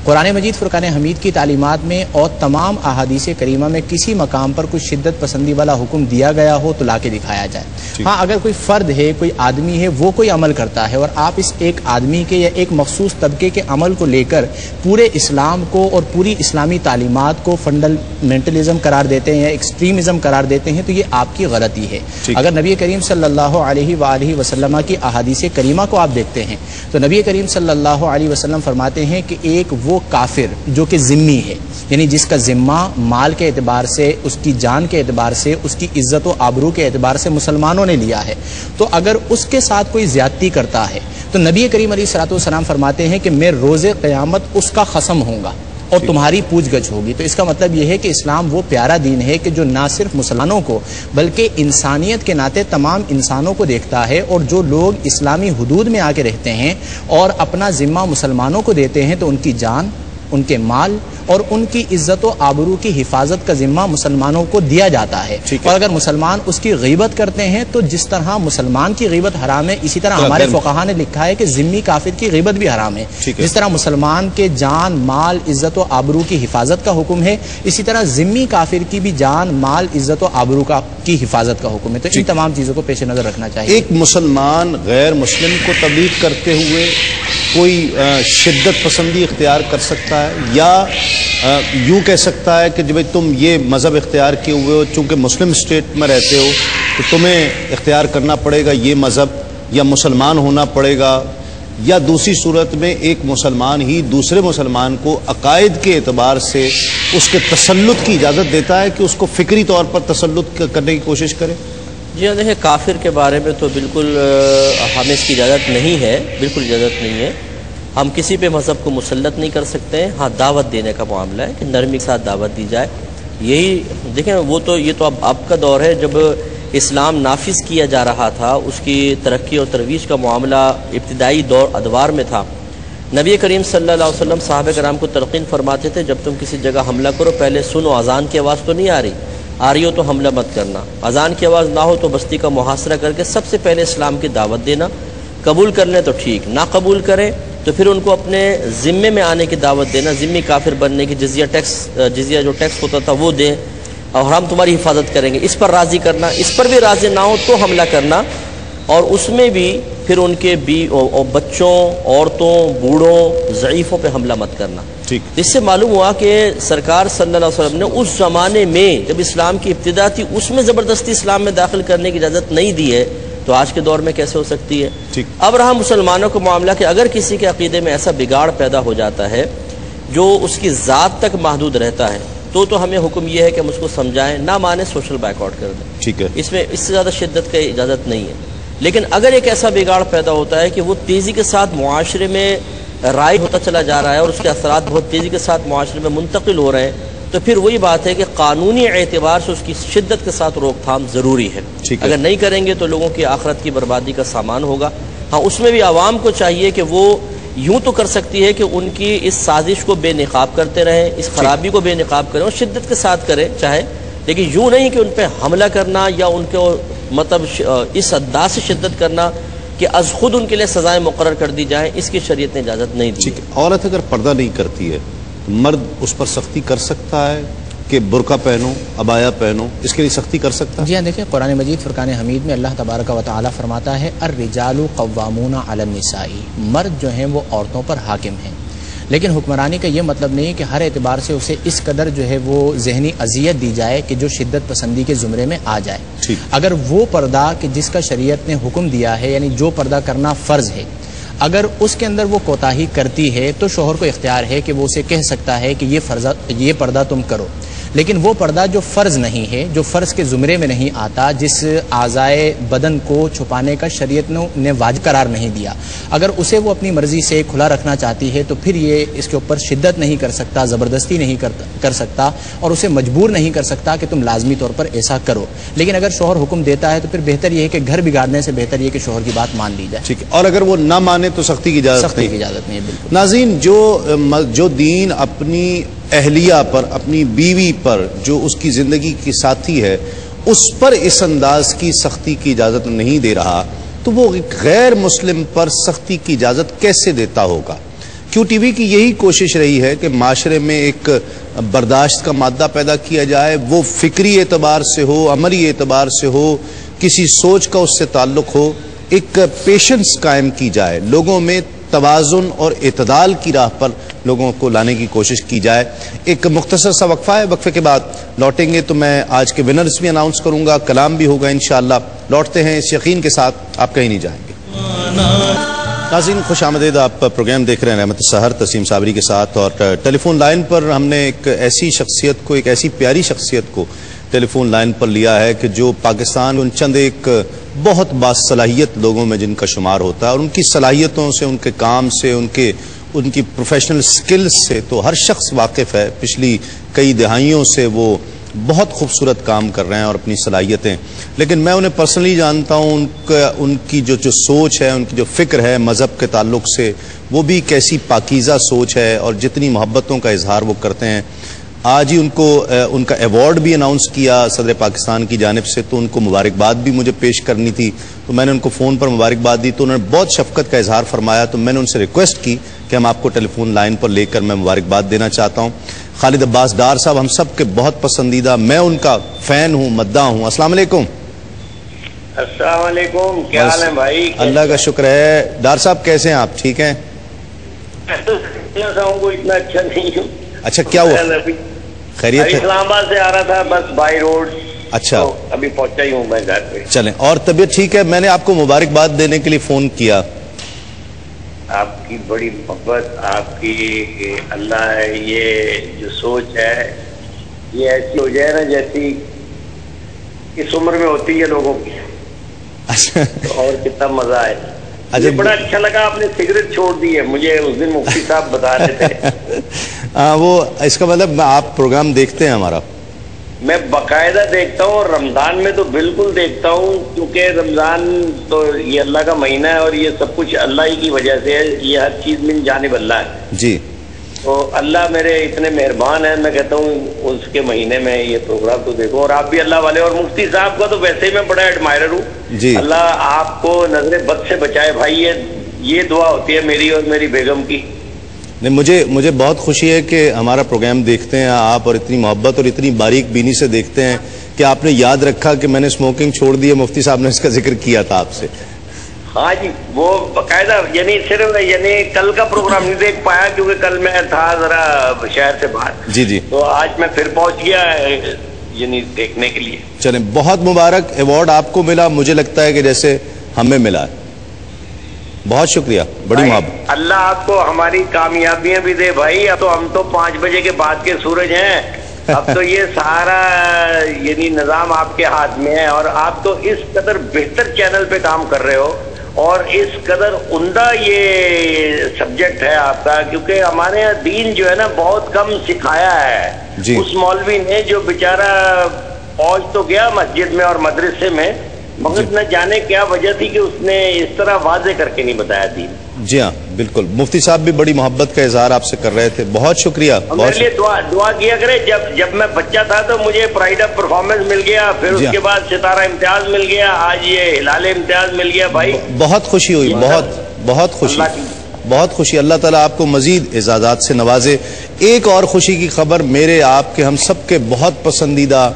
قرآن مجید فرقان حمید کی تعلیمات میں اور تمام احادیث کریمہ میں کسی مقام پر کوئی شدت پسندی والا حکم دیا گیا ہو تو لا کے دکھایا جائے. ہاں، اگر کوئی فرد ہے، کوئی آدمی ہے، وہ کوئی عمل کرتا ہے اور آپ اس ایک آدمی کے یا ایک مخصوص طبقے کے عمل کو لے کر پورے اسلام کو اور پوری اسلامی تعلیمات کو فنڈامنٹلزم قرار دیتے ہیں یا ایکسٹریمزم قرار دیتے ہیں تو یہ آپ کی غلطی ہے. اگر نبی کریم صلی اللہ علیہ وآلہ وسلم کی احادیث کریمہ کو آپ دیکھتے ہیں تو نبی کریم صلی اللہ علیہ وسلم فرماتے ہیں کہ ایک وہ کافر جو کہ ذمی ہے، یعنی جس کا ذمہ مال کے اعتبار سے، اس کی جان کے اعتبار سے، اس کی عزت و آبرو کے اعتبار سے مسلمانوں نے لیا ہے، تو اگر اس کے ساتھ کوئی زیادتی کرتا ہے تو نبی کریم علیہ الصلوۃ والسلام فرماتے ہیں کہ میں روز قیامت اس کا خصم ہوں گا اور تمہاری پوچھ گچھ ہوگی. تو اس کا مطلب یہ ہے کہ اسلام وہ پیارا دین ہے کہ جو نہ صرف مسلمانوں کو بلکہ انسانیت کے ناطے تمام انسانوں کو دیکھتا ہے، اور جو لوگ اسلامی حدود میں آ کے رہتے ہیں اور اپنا ذمہ مسلمانوں کو دیتے ہیں تو ان کی جان، ان کے مال اور ان کی عزت و آبرو کی حفاظت کا ذمہ مسلمانوں کو دیا جاتا ہے. اور اگر مسلمان اس کی غیبت کرتے ہیں تو جس طرح مسلمان کی غیبت حرام ہے، اسی طرح ہمارے فقہا نے لکھا ہے کہ ذمی کافر کی غیبت بھی حرام ہے. جس طرح مسلمان کے جان، مال، عزت و آبرو کی حفاظت کا حکم ہے، اسی طرح ذمی کافر کی بھی جان، مال، عزت و آبرو کی حفاظت کا حکم ہے. تو ان تمام چیزوں کو پیش نظر رکھنا چاہیے. ایک مسلمان غیر مسلم کو تبلیغ کرتے ہوئے کوئی شدت پسندی اختیار کر سکتا ہے یا یوں کہہ سکتا ہے کہ جب تم یہ مذہب اختیار کیے ہوئے ہو، چونکہ مسلم اسٹیٹ میں رہتے ہو تو تمہیں اختیار کرنا پڑے گا یہ مذہب، یا مسلمان ہونا پڑے گا، یا دوسری صورت میں ایک مسلمان ہی دوسرے مسلمان کو عقائد کے اعتبار سے اس کے تسلط کی اجازت دیتا ہے کہ اس کو فکری طور پر تسلط کرنے کی کوشش کرے؟ جی ہاں، دیکھیں کافر کے بارے میں تو بالکل ہمیں اس کی اجازت نہیں ہے، بالکل اجازت نہیں ہے. ہم کسی پہ مذہب کو مسلط نہیں کر سکتے ہیں. ہاں، دعوت دینے کا معاملہ ہے کہ نرمی کے ساتھ دعوت دی جائے. یہی دیکھیں، یہ تو اب کا دور ہے. جب اسلام نافذ کیا جا رہا تھا، اس کی ترقی اور ترویج کا معاملہ ابتدائی ادوار میں تھا. نبی کریم صلی اللہ علیہ وسلم صحابہ کرام کو تلقین فرماتے تھے جب تم کسی جگہ حملہ کرو پہلے سنو، اذان کی آواز تو نہیں آ رہی ہو تو حملہ مت کرنا. اذان کی آواز نہ ہو تو بستی کا محاصرہ کر کے سب سے پہلے اسلام کی دعوت دینا. قبول کر لیں تو ٹھیک، نہ قبول کریں تو پھر ان کو اپنے ذمے میں آنے کی دعوت دینا. ذمی کافر بننے کی جزیہ جو ٹیکس ہوتا تھا وہ دیں اور ہم تمہاری حفاظت کریں گے. اس پر راضی کرنا، اس پر بھی راضی نہ ہو تو حملہ کرنا، اور اس میں بھی پھر ان کے بچوں، عورتوں، بوڑھوں، ضعیفوں پہ حملہ مت کرنا. اس سے معلوم ہوا کہ سرکار صلی اللہ علیہ وسلم نے اس زمانے میں جب اسلام کی ابتدا تھی اس میں زبردستی اسلام میں داخل کرنے کی اجازت نہیں دی ہے، تو آج کے دور میں کیسے ہو سکتی ہے؟ اب رہا مسلمانوں کا معاملہ کہ اگر کسی کے عقیدے میں ایسا بگاڑ پیدا ہو جاتا ہے جو اس کی ذات تک محدود رہتا ہے تو ہمیں حکم یہ ہے کہ ہم اس کو سمجھائیں، نہ مانے سوشل بائک آؤٹ کر دیں. ٹھیک ہے، اس میں اس سے زیادہ شدت کی اجازت نہیں ہے. لیکن اگر ایک ایسا بگاڑ پیدا ہوتا ہے کہ وہ تیزی کے ساتھ معاشرے میں رائج ہوتا چلا جا رہا ہے اور اس کے اثرات بہت تیزی کے ساتھ معاشرے میں منتقل ہو رہے ہیں، تو پھر وہی بات ہے کہ قانونی اعتبار سے اس کی شدت کے ساتھ روک تھام ضروری ہے. اگر نہیں کریں گے تو لوگوں کی آخرت کی بربادی کا سامان ہوگا. ہاں، اس میں بھی عوام کو چاہیے کہ وہ یوں تو کر سکتی ہے کہ ان کی اس سازش کو بے نقاب کرتے رہیں، اس خرابی کو بے نقاب کریں اور شدت کے ساتھ کریں چاہے، لیکن یوں نہیں کہ ان پہ حملہ کرنا یا ان کو مطلب اس انداز سے شدت کرنا کہ از خود ان کے لیے سزائیں مقرر کر دی جائیں، اس کی شریعت نے اجازت نہیں دی. عورت اگر پردہ نہیں کرتی ہے مرد اس پر سختی کر سکتا ہے کہ برقع پہنو، عبایا پہنو، اس کے لیے سختی کر سکتا ہے؟ جی ہاں، دیکھیں قرآن مجید فرقان حمید میں اللہ تبارک و تعالی فرماتا ہے الرجال قوامون علی النساء، مرد جو ہیں وہ عورتوں پر حاکم ہیں. لیکن حکمرانی کا یہ مطلب نہیں کہ ہر اعتبار سے اسے اس قدر جو ہے وہ ذہنی اذیت دی جائے کہ جو شدت پسندی کے زمرے میں آ جائے. اگر وہ پردہ کہ جس کا شریعت نے حکم دیا ہے، یعنی جو پردہ کرنا فرض ہے، اگر اس کے اندر وہ کوتاہی کرتی ہے تو شوہر کو اختیار ہے کہ وہ اسے کہہ سکتا ہے کہ یہ پردہ تم کرو. لیکن وہ پردہ جو فرض نہیں ہے، جو فرض کے زمرے میں نہیں آتا، جس اعضائے بدن کو چھپانے کا شریعت نے واجب قرار نہیں دیا، اگر اسے وہ اپنی مرضی سے کھلا رکھنا چاہتی ہے تو پھر یہ اس کے اوپر شدت نہیں کر سکتا، زبردستی نہیں کر سکتا اور اسے مجبور نہیں کر سکتا کہ تم لازمی طور پر ایسا کرو. لیکن اگر شوہر حکم دیتا ہے تو پھر بہتر یہ ہے کہ گھر بگاڑنے سے بہتر یہ کہ شوہر کی بات مان لی جائے. ٹھیک ہے، اور اگر وہ نہ مانے تو سختی کی اجازت نہیں ہے. بالکل. ناظرین، جو دین اپنی اہلیہ پر، اپنی بیوی پر، جو اس کی زندگی کی ساتھی ہے، اس پر اس انداز کی سختی کی اجازت نہیں دے رہا تو وہ غیر مسلم پر سختی کی اجازت کیسے دیتا ہوگا؟ کیو ٹی وی کی یہی کوشش رہی ہے کہ معاشرے میں ایک برداشت کا مادہ پیدا کیا جائے، وہ فکری اعتبار سے ہو، عملی اعتبار سے ہو، کسی سوچ کا اس سے تعلق ہو، ایک پیشنس قائم کی جائے، لوگوں میں توازن اور اعتدال کی راہ پر لوگوں کو لانے کی کوشش کی جائے. ایک مختصر سا وقفہ ہے، وقفے کے بعد لوٹیں گے تو میں آج کے ونرز بھی اناؤنس کروں گا، کلام بھی ہوگا انشاءاللہ. لوٹتے ہیں اس یقین کے ساتھ آپ کہیں نہیں جائیں گے. ناظرین خوش آمدید، آپ پروگرام دیکھ رہے ہیں رحمت السحر تسلیم صابری کے ساتھ، اور ٹیلی فون لائن پر ہم نے ایک ایسی شخصیت کو، ایک ایسی پیاری شخصیت کو ٹیلی فون لائن پر لیا ہے کہ جو پاکستان ان چند ایک بہت باصلاحیت لوگوں میں جن کا شمار ہوتا ہے، اور ان کی صلاحیتوں سے، ان کے کام سے، ان کی پروفیشنل سکلز سے تو ہر شخص واقف ہے. پچھلی کئی دہائیوں سے وہ بہت خوبصورت کام کر رہے ہیں اور اپنی صلاحیتیں، لیکن میں انہیں پرسنلی جانتا ہوں. ان کی جو سوچ ہے، ان کی جو فکر ہے مذہب کے تعلق سے، وہ بھی کیسی پاکیزہ سوچ ہے، اور جتنی محبتوں کا اظہار وہ کرتے ہیں. آج ہی ان کا ایوارڈ بھی اناؤنس کیا صدر پاکستان کی جانب سے، تو ان کو مبارکباد بھی مجھے پیش کرنی تھی، تو میں نے ان کو فون پر مبارکباد دی، تو انہوں نے بہت شفقت کا اظہار فرمایا. تو میں نے ان سے ریکویسٹ کی کہ ہم آپ کو ٹیلی فون لائن پر لے کر میں مبارکباد دینا چاہتا ہوں. خالد عباس ڈار صاحب ہم سب کے بہت پسندیدہ، میں ان کا فین ہوں، مداح ہوں. السلام علیکم. السلام علیکم، کیا حال ہے بھائی؟ اللہ کا شکر ہے. ڈار صاحب کیسے ہیں آپ؟ ٹھیک ہیں؟ اتنا اچھا نہیں ہوں. اچھا، کیا ہوا؟ خیریت ہے؟ اسلام آباد سے آ رہا تھا بس بائی روڈ. اچھا، ابھی پہنچا ہی ہوں میں گھر پہ. چلیں، اور طبیعت ٹھیک ہے؟ میں نے آپ کو مبارکباد دینے کے لیے فون کیا. آپ کی بڑی محبت، آپ کی اللہ ہے، یہ جو سوچ ہے یہ ایسی ہو جائے نا جیسی اس عمر میں ہوتی ہے لوگوں کی. اور کتنا مزہ آئے. مجھے بڑا اچھا لگا آپ نے سگریٹ چھوڑ دی ہے، مجھے اس دن مفتی صاحب بتا رہے تھے. وہ اس کا مطلب آپ پروگرام دیکھتے ہیں ہمارا؟ میں باقاعدہ دیکھتا ہوں، اور رمضان میں تو بالکل دیکھتا ہوں، کیونکہ رمضان تو یہ اللہ کا مہینہ ہے اور یہ سب کچھ اللہ ہی کی وجہ سے ہے. یہ ہر چیز من جانب اللہ ہے. جی. تو اللہ میرے اتنے مہربان ہیں، میں کہتا ہوں اس کے مہینے میں یہ پروگرام تو دیکھو. اور آپ بھی اللہ والے، اور مفتی صاحب کا تو ویسے ہی میں بڑا ایڈمائرر ہوں. جی. اللہ آپ کو نظر بد سے بچائے بھائی، یہ دعا ہوتی ہے میری اور میری بیگم کی. نہیں، مجھے بہت خوشی ہے کہ ہمارا پروگرام دیکھتے ہیں آپ، اور اتنی محبت اور اتنی باریک بینی سے دیکھتے ہیں کہ آپ نے یاد رکھا کہ میں نے اسموکنگ چھوڑ دی ہے. مفتی صاحب نے اس کا ذکر کیا تھا آپ سے. ہاں جی، وہ باقاعدہ صرف کل کا پروگرام نہیں دیکھ پایا کیونکہ کل میں تھا ذرا شہر سے باہر. جی جی. تو آج میں پھر پہنچ گیا دیکھنے کے لیے. چلیں، بہت مبارک. ایوارڈ آپ کو ملا. مجھے لگتا ہے کہ جیسے ہمیں ملا ہے. بہت شکریہ, بڑی محبت. اللہ آپ کو ہماری کامیابیاں بھی دے بھائی. اب تو ہم تو 5 بجے کے بعد کے سورج ہیں. اب تو یہ سارا یعنی نظام آپ کے ہاتھ میں ہے, اور آپ تو اس قدر بہتر چینل پہ کام کر رہے ہو, اور اس قدر عمدہ یہ سبجیکٹ ہے آپ کا, کیونکہ ہمارے یہاں دین جو ہے نا بہت کم سکھایا ہے. اس مولوی نے جو بیچارہ پہنچ تو گیا مسجد میں اور مدرسے میں, مگر نہ جانے کیا وجہ تھی کہ اس نے اس طرح واضح کر کے نہیں بتایا دین. جی ہاں بالکل, مفتی صاحب بھی بڑی محبت کا اظہار آپ سے کر رہے تھے. بہت شکریہ. میرے لیے دعا کیا کرے. جب میں بچہ تھا تو مجھے پرائڈ آف پرفارمنس مل گیا, پھر اس کے بعد ستارہ امتیاز مل گیا, آج یہ ہلال امتیاز مل گیا. بھائی بہت خوشی ہوئی, بہت خوشی, بہت خوشی. اللہ تعالیٰ آپ کو مزید اعزازات سے نوازے. ایک اور خوشی کی خبر, میرے آپ کے ہم سب کے بہت پسندیدہ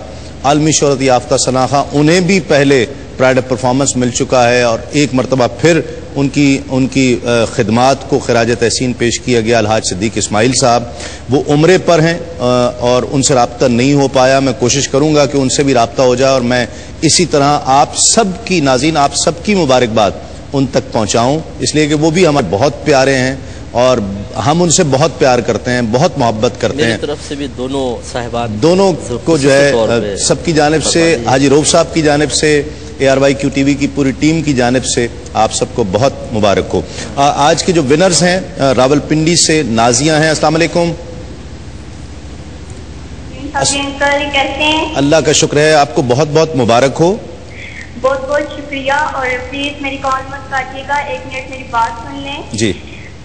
عالمی شہرت یافتہ ثنا خان, انہیں بھی پہلے پرائڈ آف پرفارمنس مل چکا ہے, اور ایک مرتبہ پھر ان کی خدمات کو خراج تحسین پیش کیا گیا. الحاج صدیق اسماعیل صاحب وہ عمرے پر ہیں اور ان سے رابطہ نہیں ہو پایا. میں کوشش کروں گا کہ ان سے بھی رابطہ ہو جائے, اور میں اسی طرح آپ سب کی ناظرین, آپ سب کی مبارکباد ان تک پہنچاؤں, اس لیے کہ وہ بھی ہمارے بہت پیارے ہیں اور ہم ان سے بہت پیار کرتے ہیں, بہت محبت کرتے ہیں. میری طرف سے بھی دونوں صاحبات, دونوں کو جو ہے سب کی جانب سے, حاجی روف صاحب کی جانب سے, ARYQ TV کی پوری ٹیم کی جانب سے آپ سب کو بہت مبارک ہو. آج کے جو ونرز ہیں راول پنڈی سے نازیہ ہیں. السلام علیکم. اللہ کا شکر ہے, آپ کو بہت بہت مبارک ہو. بہت بہت شکریہ, اور پلیز میری کال مت کاٹیے گا, 1 منٹ میری بات سن لیں. جی.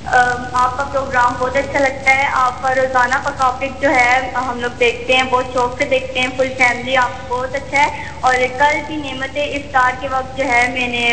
آپ کا پروگرام بہت اچھا لگتا ہے. آپ کا روزانہ کا ٹاپک جو ہے ہم لوگ دیکھتے ہیں, بہت شوق سے دیکھتے ہیں, فل فیملی. آپ کو بہت اچھا ہے. اور کل بھی نعمت افطار کے وقت جو ہے میں نے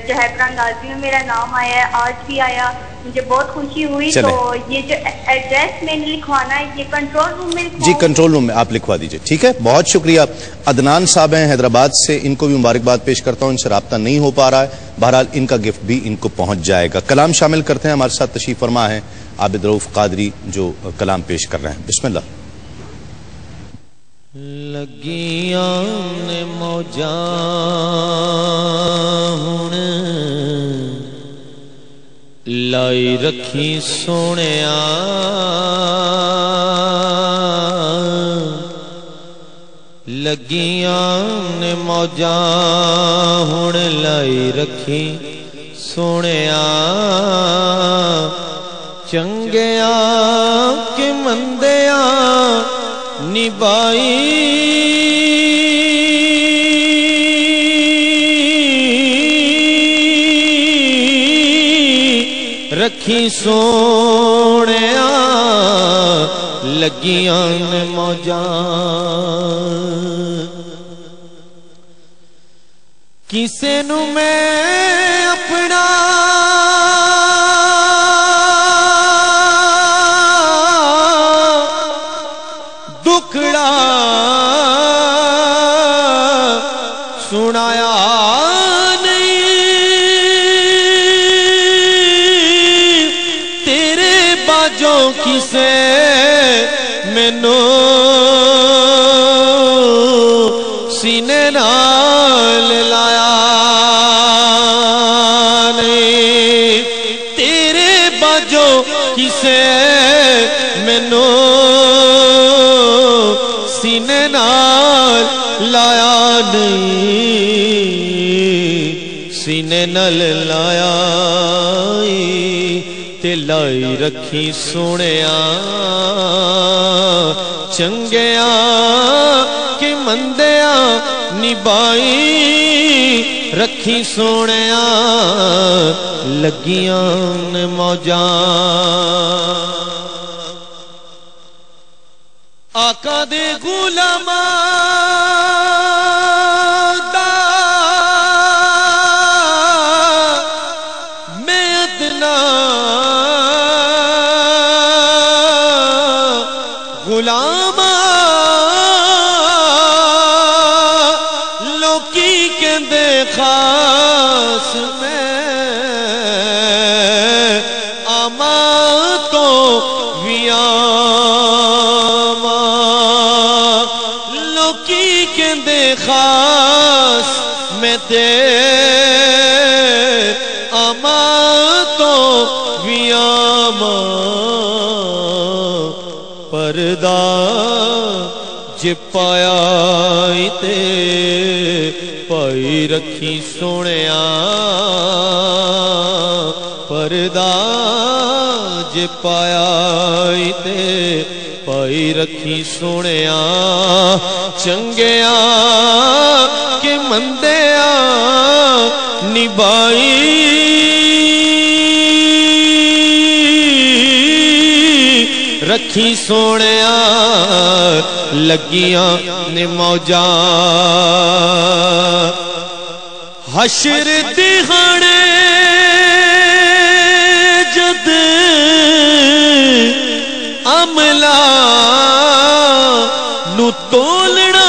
جو ہے قرآن میں میرا نام آیا ہے, آج بھی آیا, مجھے بہت خوشی ہوئی. تو یہ جو ایڈریس میں نے لکھوانا ہے یہ کنٹرول روم میں جی کنٹرول روم میں آپ لکھوا دیجئے. ٹھیک ہے, بہت شکریہ. عدنان صاحب ہیں حیدرآباد سے, ان کو بھی مبارکباد پیش کرتا ہوں, ان سے رابطہ نہیں ہو پا رہا ہے, بہرحال ان کا گفٹ بھی ان کو پہنچ جائے گا. کلام شامل کرتے ہیں, ہمارے ساتھ تشریف فرما ہے عابد رؤف قادری جو کلام پیش کر رہے ہیں. بسم اللہ. لگیاں نے موجاں ہن لائی رکھی سونیا, لگیاں نے موجاں ہن لائی رکھی سونیا, چنگیا کہ مندیا نبائی رکھی سونیا, لگیاں نے موجاں کسے نو میں اپنا دکھڑا سنایا نہیں, تیرے باجوں کسے مینو سینے نال لایا نہیں, تیرے باجوں کسے مینو سینے نال لایا نہیں, سینے نال لایا تے لائی رکھی سونیا, چنگیا کہ مندیا نبائی رکھی سونیا, لگیاں نے موجاں. آقا دے غلاماں دا میں ادنا غلاماں لوکی کہندے خاص میں آماں تو ویاں خاص میں دے آما تو بھی آما پردہ جے پایا تے پائی رکھی سونیا پردہ جے پایا تے پائی رکھی سونیا چنگیا کہ مندیا نبائی رکھی سونیا لگیاں نے موجاں حشر دہاڑے جد عملہ نو تولنا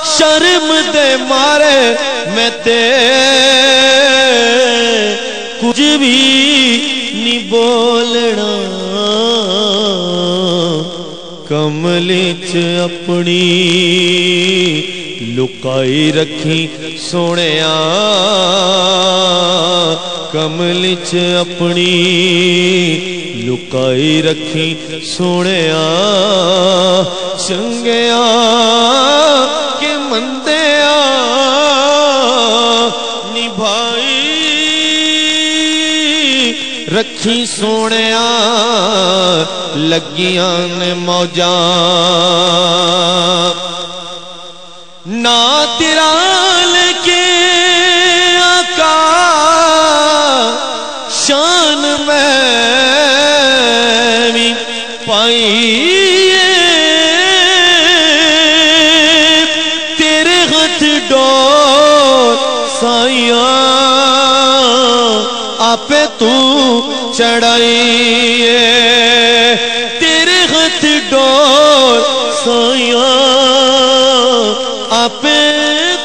شرم دے مارے میں تے کچھ بھی نہیں بولنا کملیچ اپنی لکائی رکھی سونیا کملیچ اپنی لکائی رکھی سونیا چنگیا کہ مندیا نبھائی رکھی سونیا لگیاں نے موجاں نا تیرا لے آقا شان میں بھی پائیے تیرے ہاتھ ڈور سائیاں آپ تو چڑھائیے تیرے ہاتھ ڈور سائیاں آپ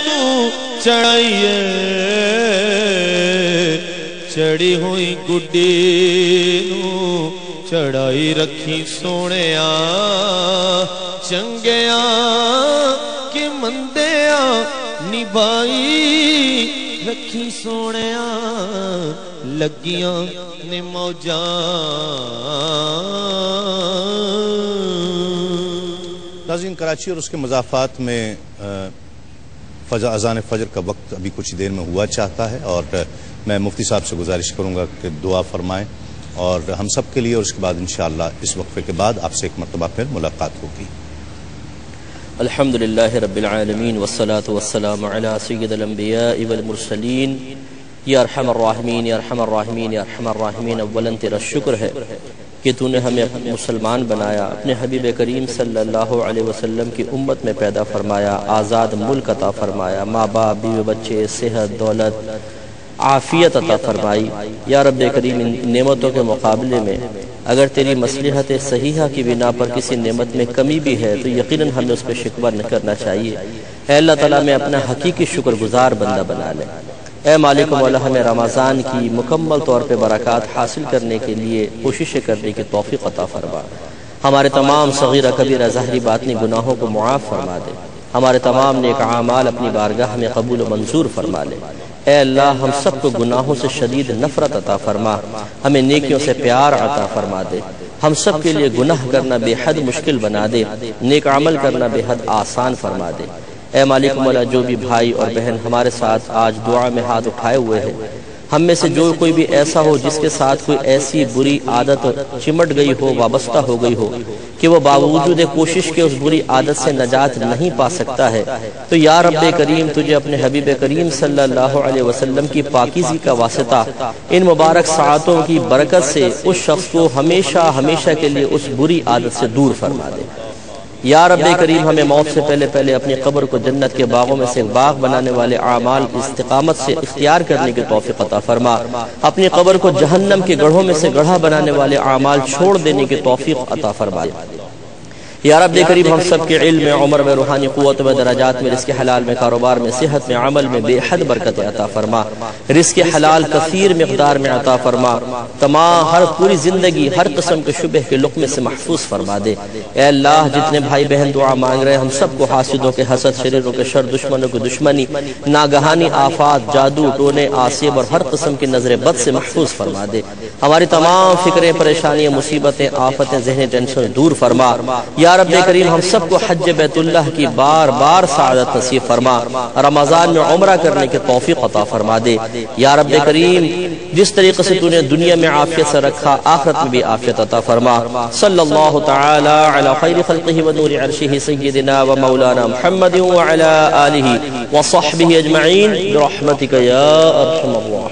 تو چڑھائیے چڑھی ہوئی گڈی نو چڑھائی رکھی سونیا چنگیا کہ مندیا نبھائی رکھی سونیا لگیاں نے موجاں ناظرین کراچی اور اس کے مضافات میں اذان فجر کا وقت ابھی کچھ دیر میں ہوا چاہتا ہے اور میں مفتی صاحب سے گزارش کروں گا کہ دعا فرمائیں اور ہم سب کے لیے اور اس کے بعد انشاءاللہ اس وقفے کے بعد آپ سے ایک مرتبہ پھر ملاقات ہوگی الحمدللہ رب العالمین والصلاة والسلام علی سید الانبیاء والمرسلین یا ارحم الراحمین یا ارحم الراحمین یا ارحم الراحمین اولاً تیرا شکر ہے کہ تو نے ہمیں مسلمان بنایا اپنے حبیب کریم صلی اللہ علیہ وسلم کی امت میں پیدا فرمایا آزاد ملک عطا فرمایا ماں باپ بیوی بچے صحت دولت عافیت عطا فرمائی یا رب کریم ان نعمتوں کے مقابلے میں اگر تیری مصلحت صحیحہ کی بنا پر کسی نعمت میں کمی بھی ہے تو یقیناً ہمیں اس پہ شکوہ نہ کرنا چاہیے اے اللہ تعالیٰ میں اپنا حقیقی شکر گزار بندہ بنا لے اے مالک مولا ہمیں رمضان کی مکمل طور پہ برکات حاصل کرنے کے لیے کوششیں کرنے کی توفیق عطا فرما ہمارے تمام صغیرہ کبیرہ ظاہری باطنی گناہوں کو معاف فرما دے ہمارے تمام نیک اعمال اپنی بارگاہ میں قبول و منظور فرما لے اے اللہ ہم سب کو گناہوں سے شدید نفرت عطا فرما ہمیں نیکیوں سے پیار عطا فرما دے ہم سب کے لیے گناہ کرنا بے حد مشکل بنا دے نیک عمل کرنا بے حد آسان فرما دے اے مالک مولا جو بھی بھائی اور بہن ہمارے ساتھ آج دعا میں ہاتھ اٹھائے ہوئے ہیں ہم میں سے جو کوئی بھی ایسا ہو جس کے ساتھ کوئی ایسی بری عادت چمٹ گئی ہو وابستہ ہو گئی ہو کہ وہ باوجود کوشش کے اس بری عادت سے نجات نہیں پا سکتا ہے تو یا رب کریم تجھے اپنے حبیب کریم صلی اللہ علیہ وسلم کی پاکیزی کا واسطہ ان مبارک ساعتوں کی برکت سے اس شخص کو ہمیشہ ہمیشہ کے لیے اس بری عادت سے دور فرما دے یا رب کریم ہمیں موت سے پہلے اپنی قبر کو جنت کے باغوں میں سے ایک باغ بنانے والے اعمال استقامت سے اختیار کرنے کی توفیق عطا فرما اپنی قبر کو جہنم کے گڑھوں میں سے گڑھا بنانے والے اعمال چھوڑ دینے کی توفیق عطا فرما یا رب کریم ہم سب کے علم میں، عمر میں، روحانی قوت میں، درجات میں، رزق حلال میں، کاروبار میں، صحت میں، عمل میں بے حد برکت عطا فرما، رزق حلال کثیر مقدار میں عطا فرما، تمام ہر پوری زندگی ہر قسم کے شبہ کے لقمے سے محفوظ فرما دے۔ اے اللہ جتنے بھائی بہن دعا مانگ رہے ہیں ہم سب کو حاسدوں کے حسد، شریروں کے شر، دشمنوں کی دشمنی، ناگہانی آفات، جادو ٹونے، آسیب اور ہر قسم کی نظر بد سے محفوظ فرما دے۔ ہماری تمام فکریں، پریشانیاں، مصیبتیں، آفتیں، ذہنی ٹینشن دور فرما۔ یا رب کریم ہم سب کو حج بیت اللہ کی بار بار سعادت نصیب فرما، رمضان میں عمرہ کرنے کی توفیق عطا فرما دے۔ یا رب کریم جس طریقے سے تو نے دنیا میں عافیت سے رکھا، آخرت میں بھی عافیت عطا فرما۔ صلی اللہ تعالی علی خیر خلقہ و نور عرشہ سیدنا و مولانا محمد وعلی آلہ وصحبہ اجمعین برحمتک یا ارحم الراحمین۔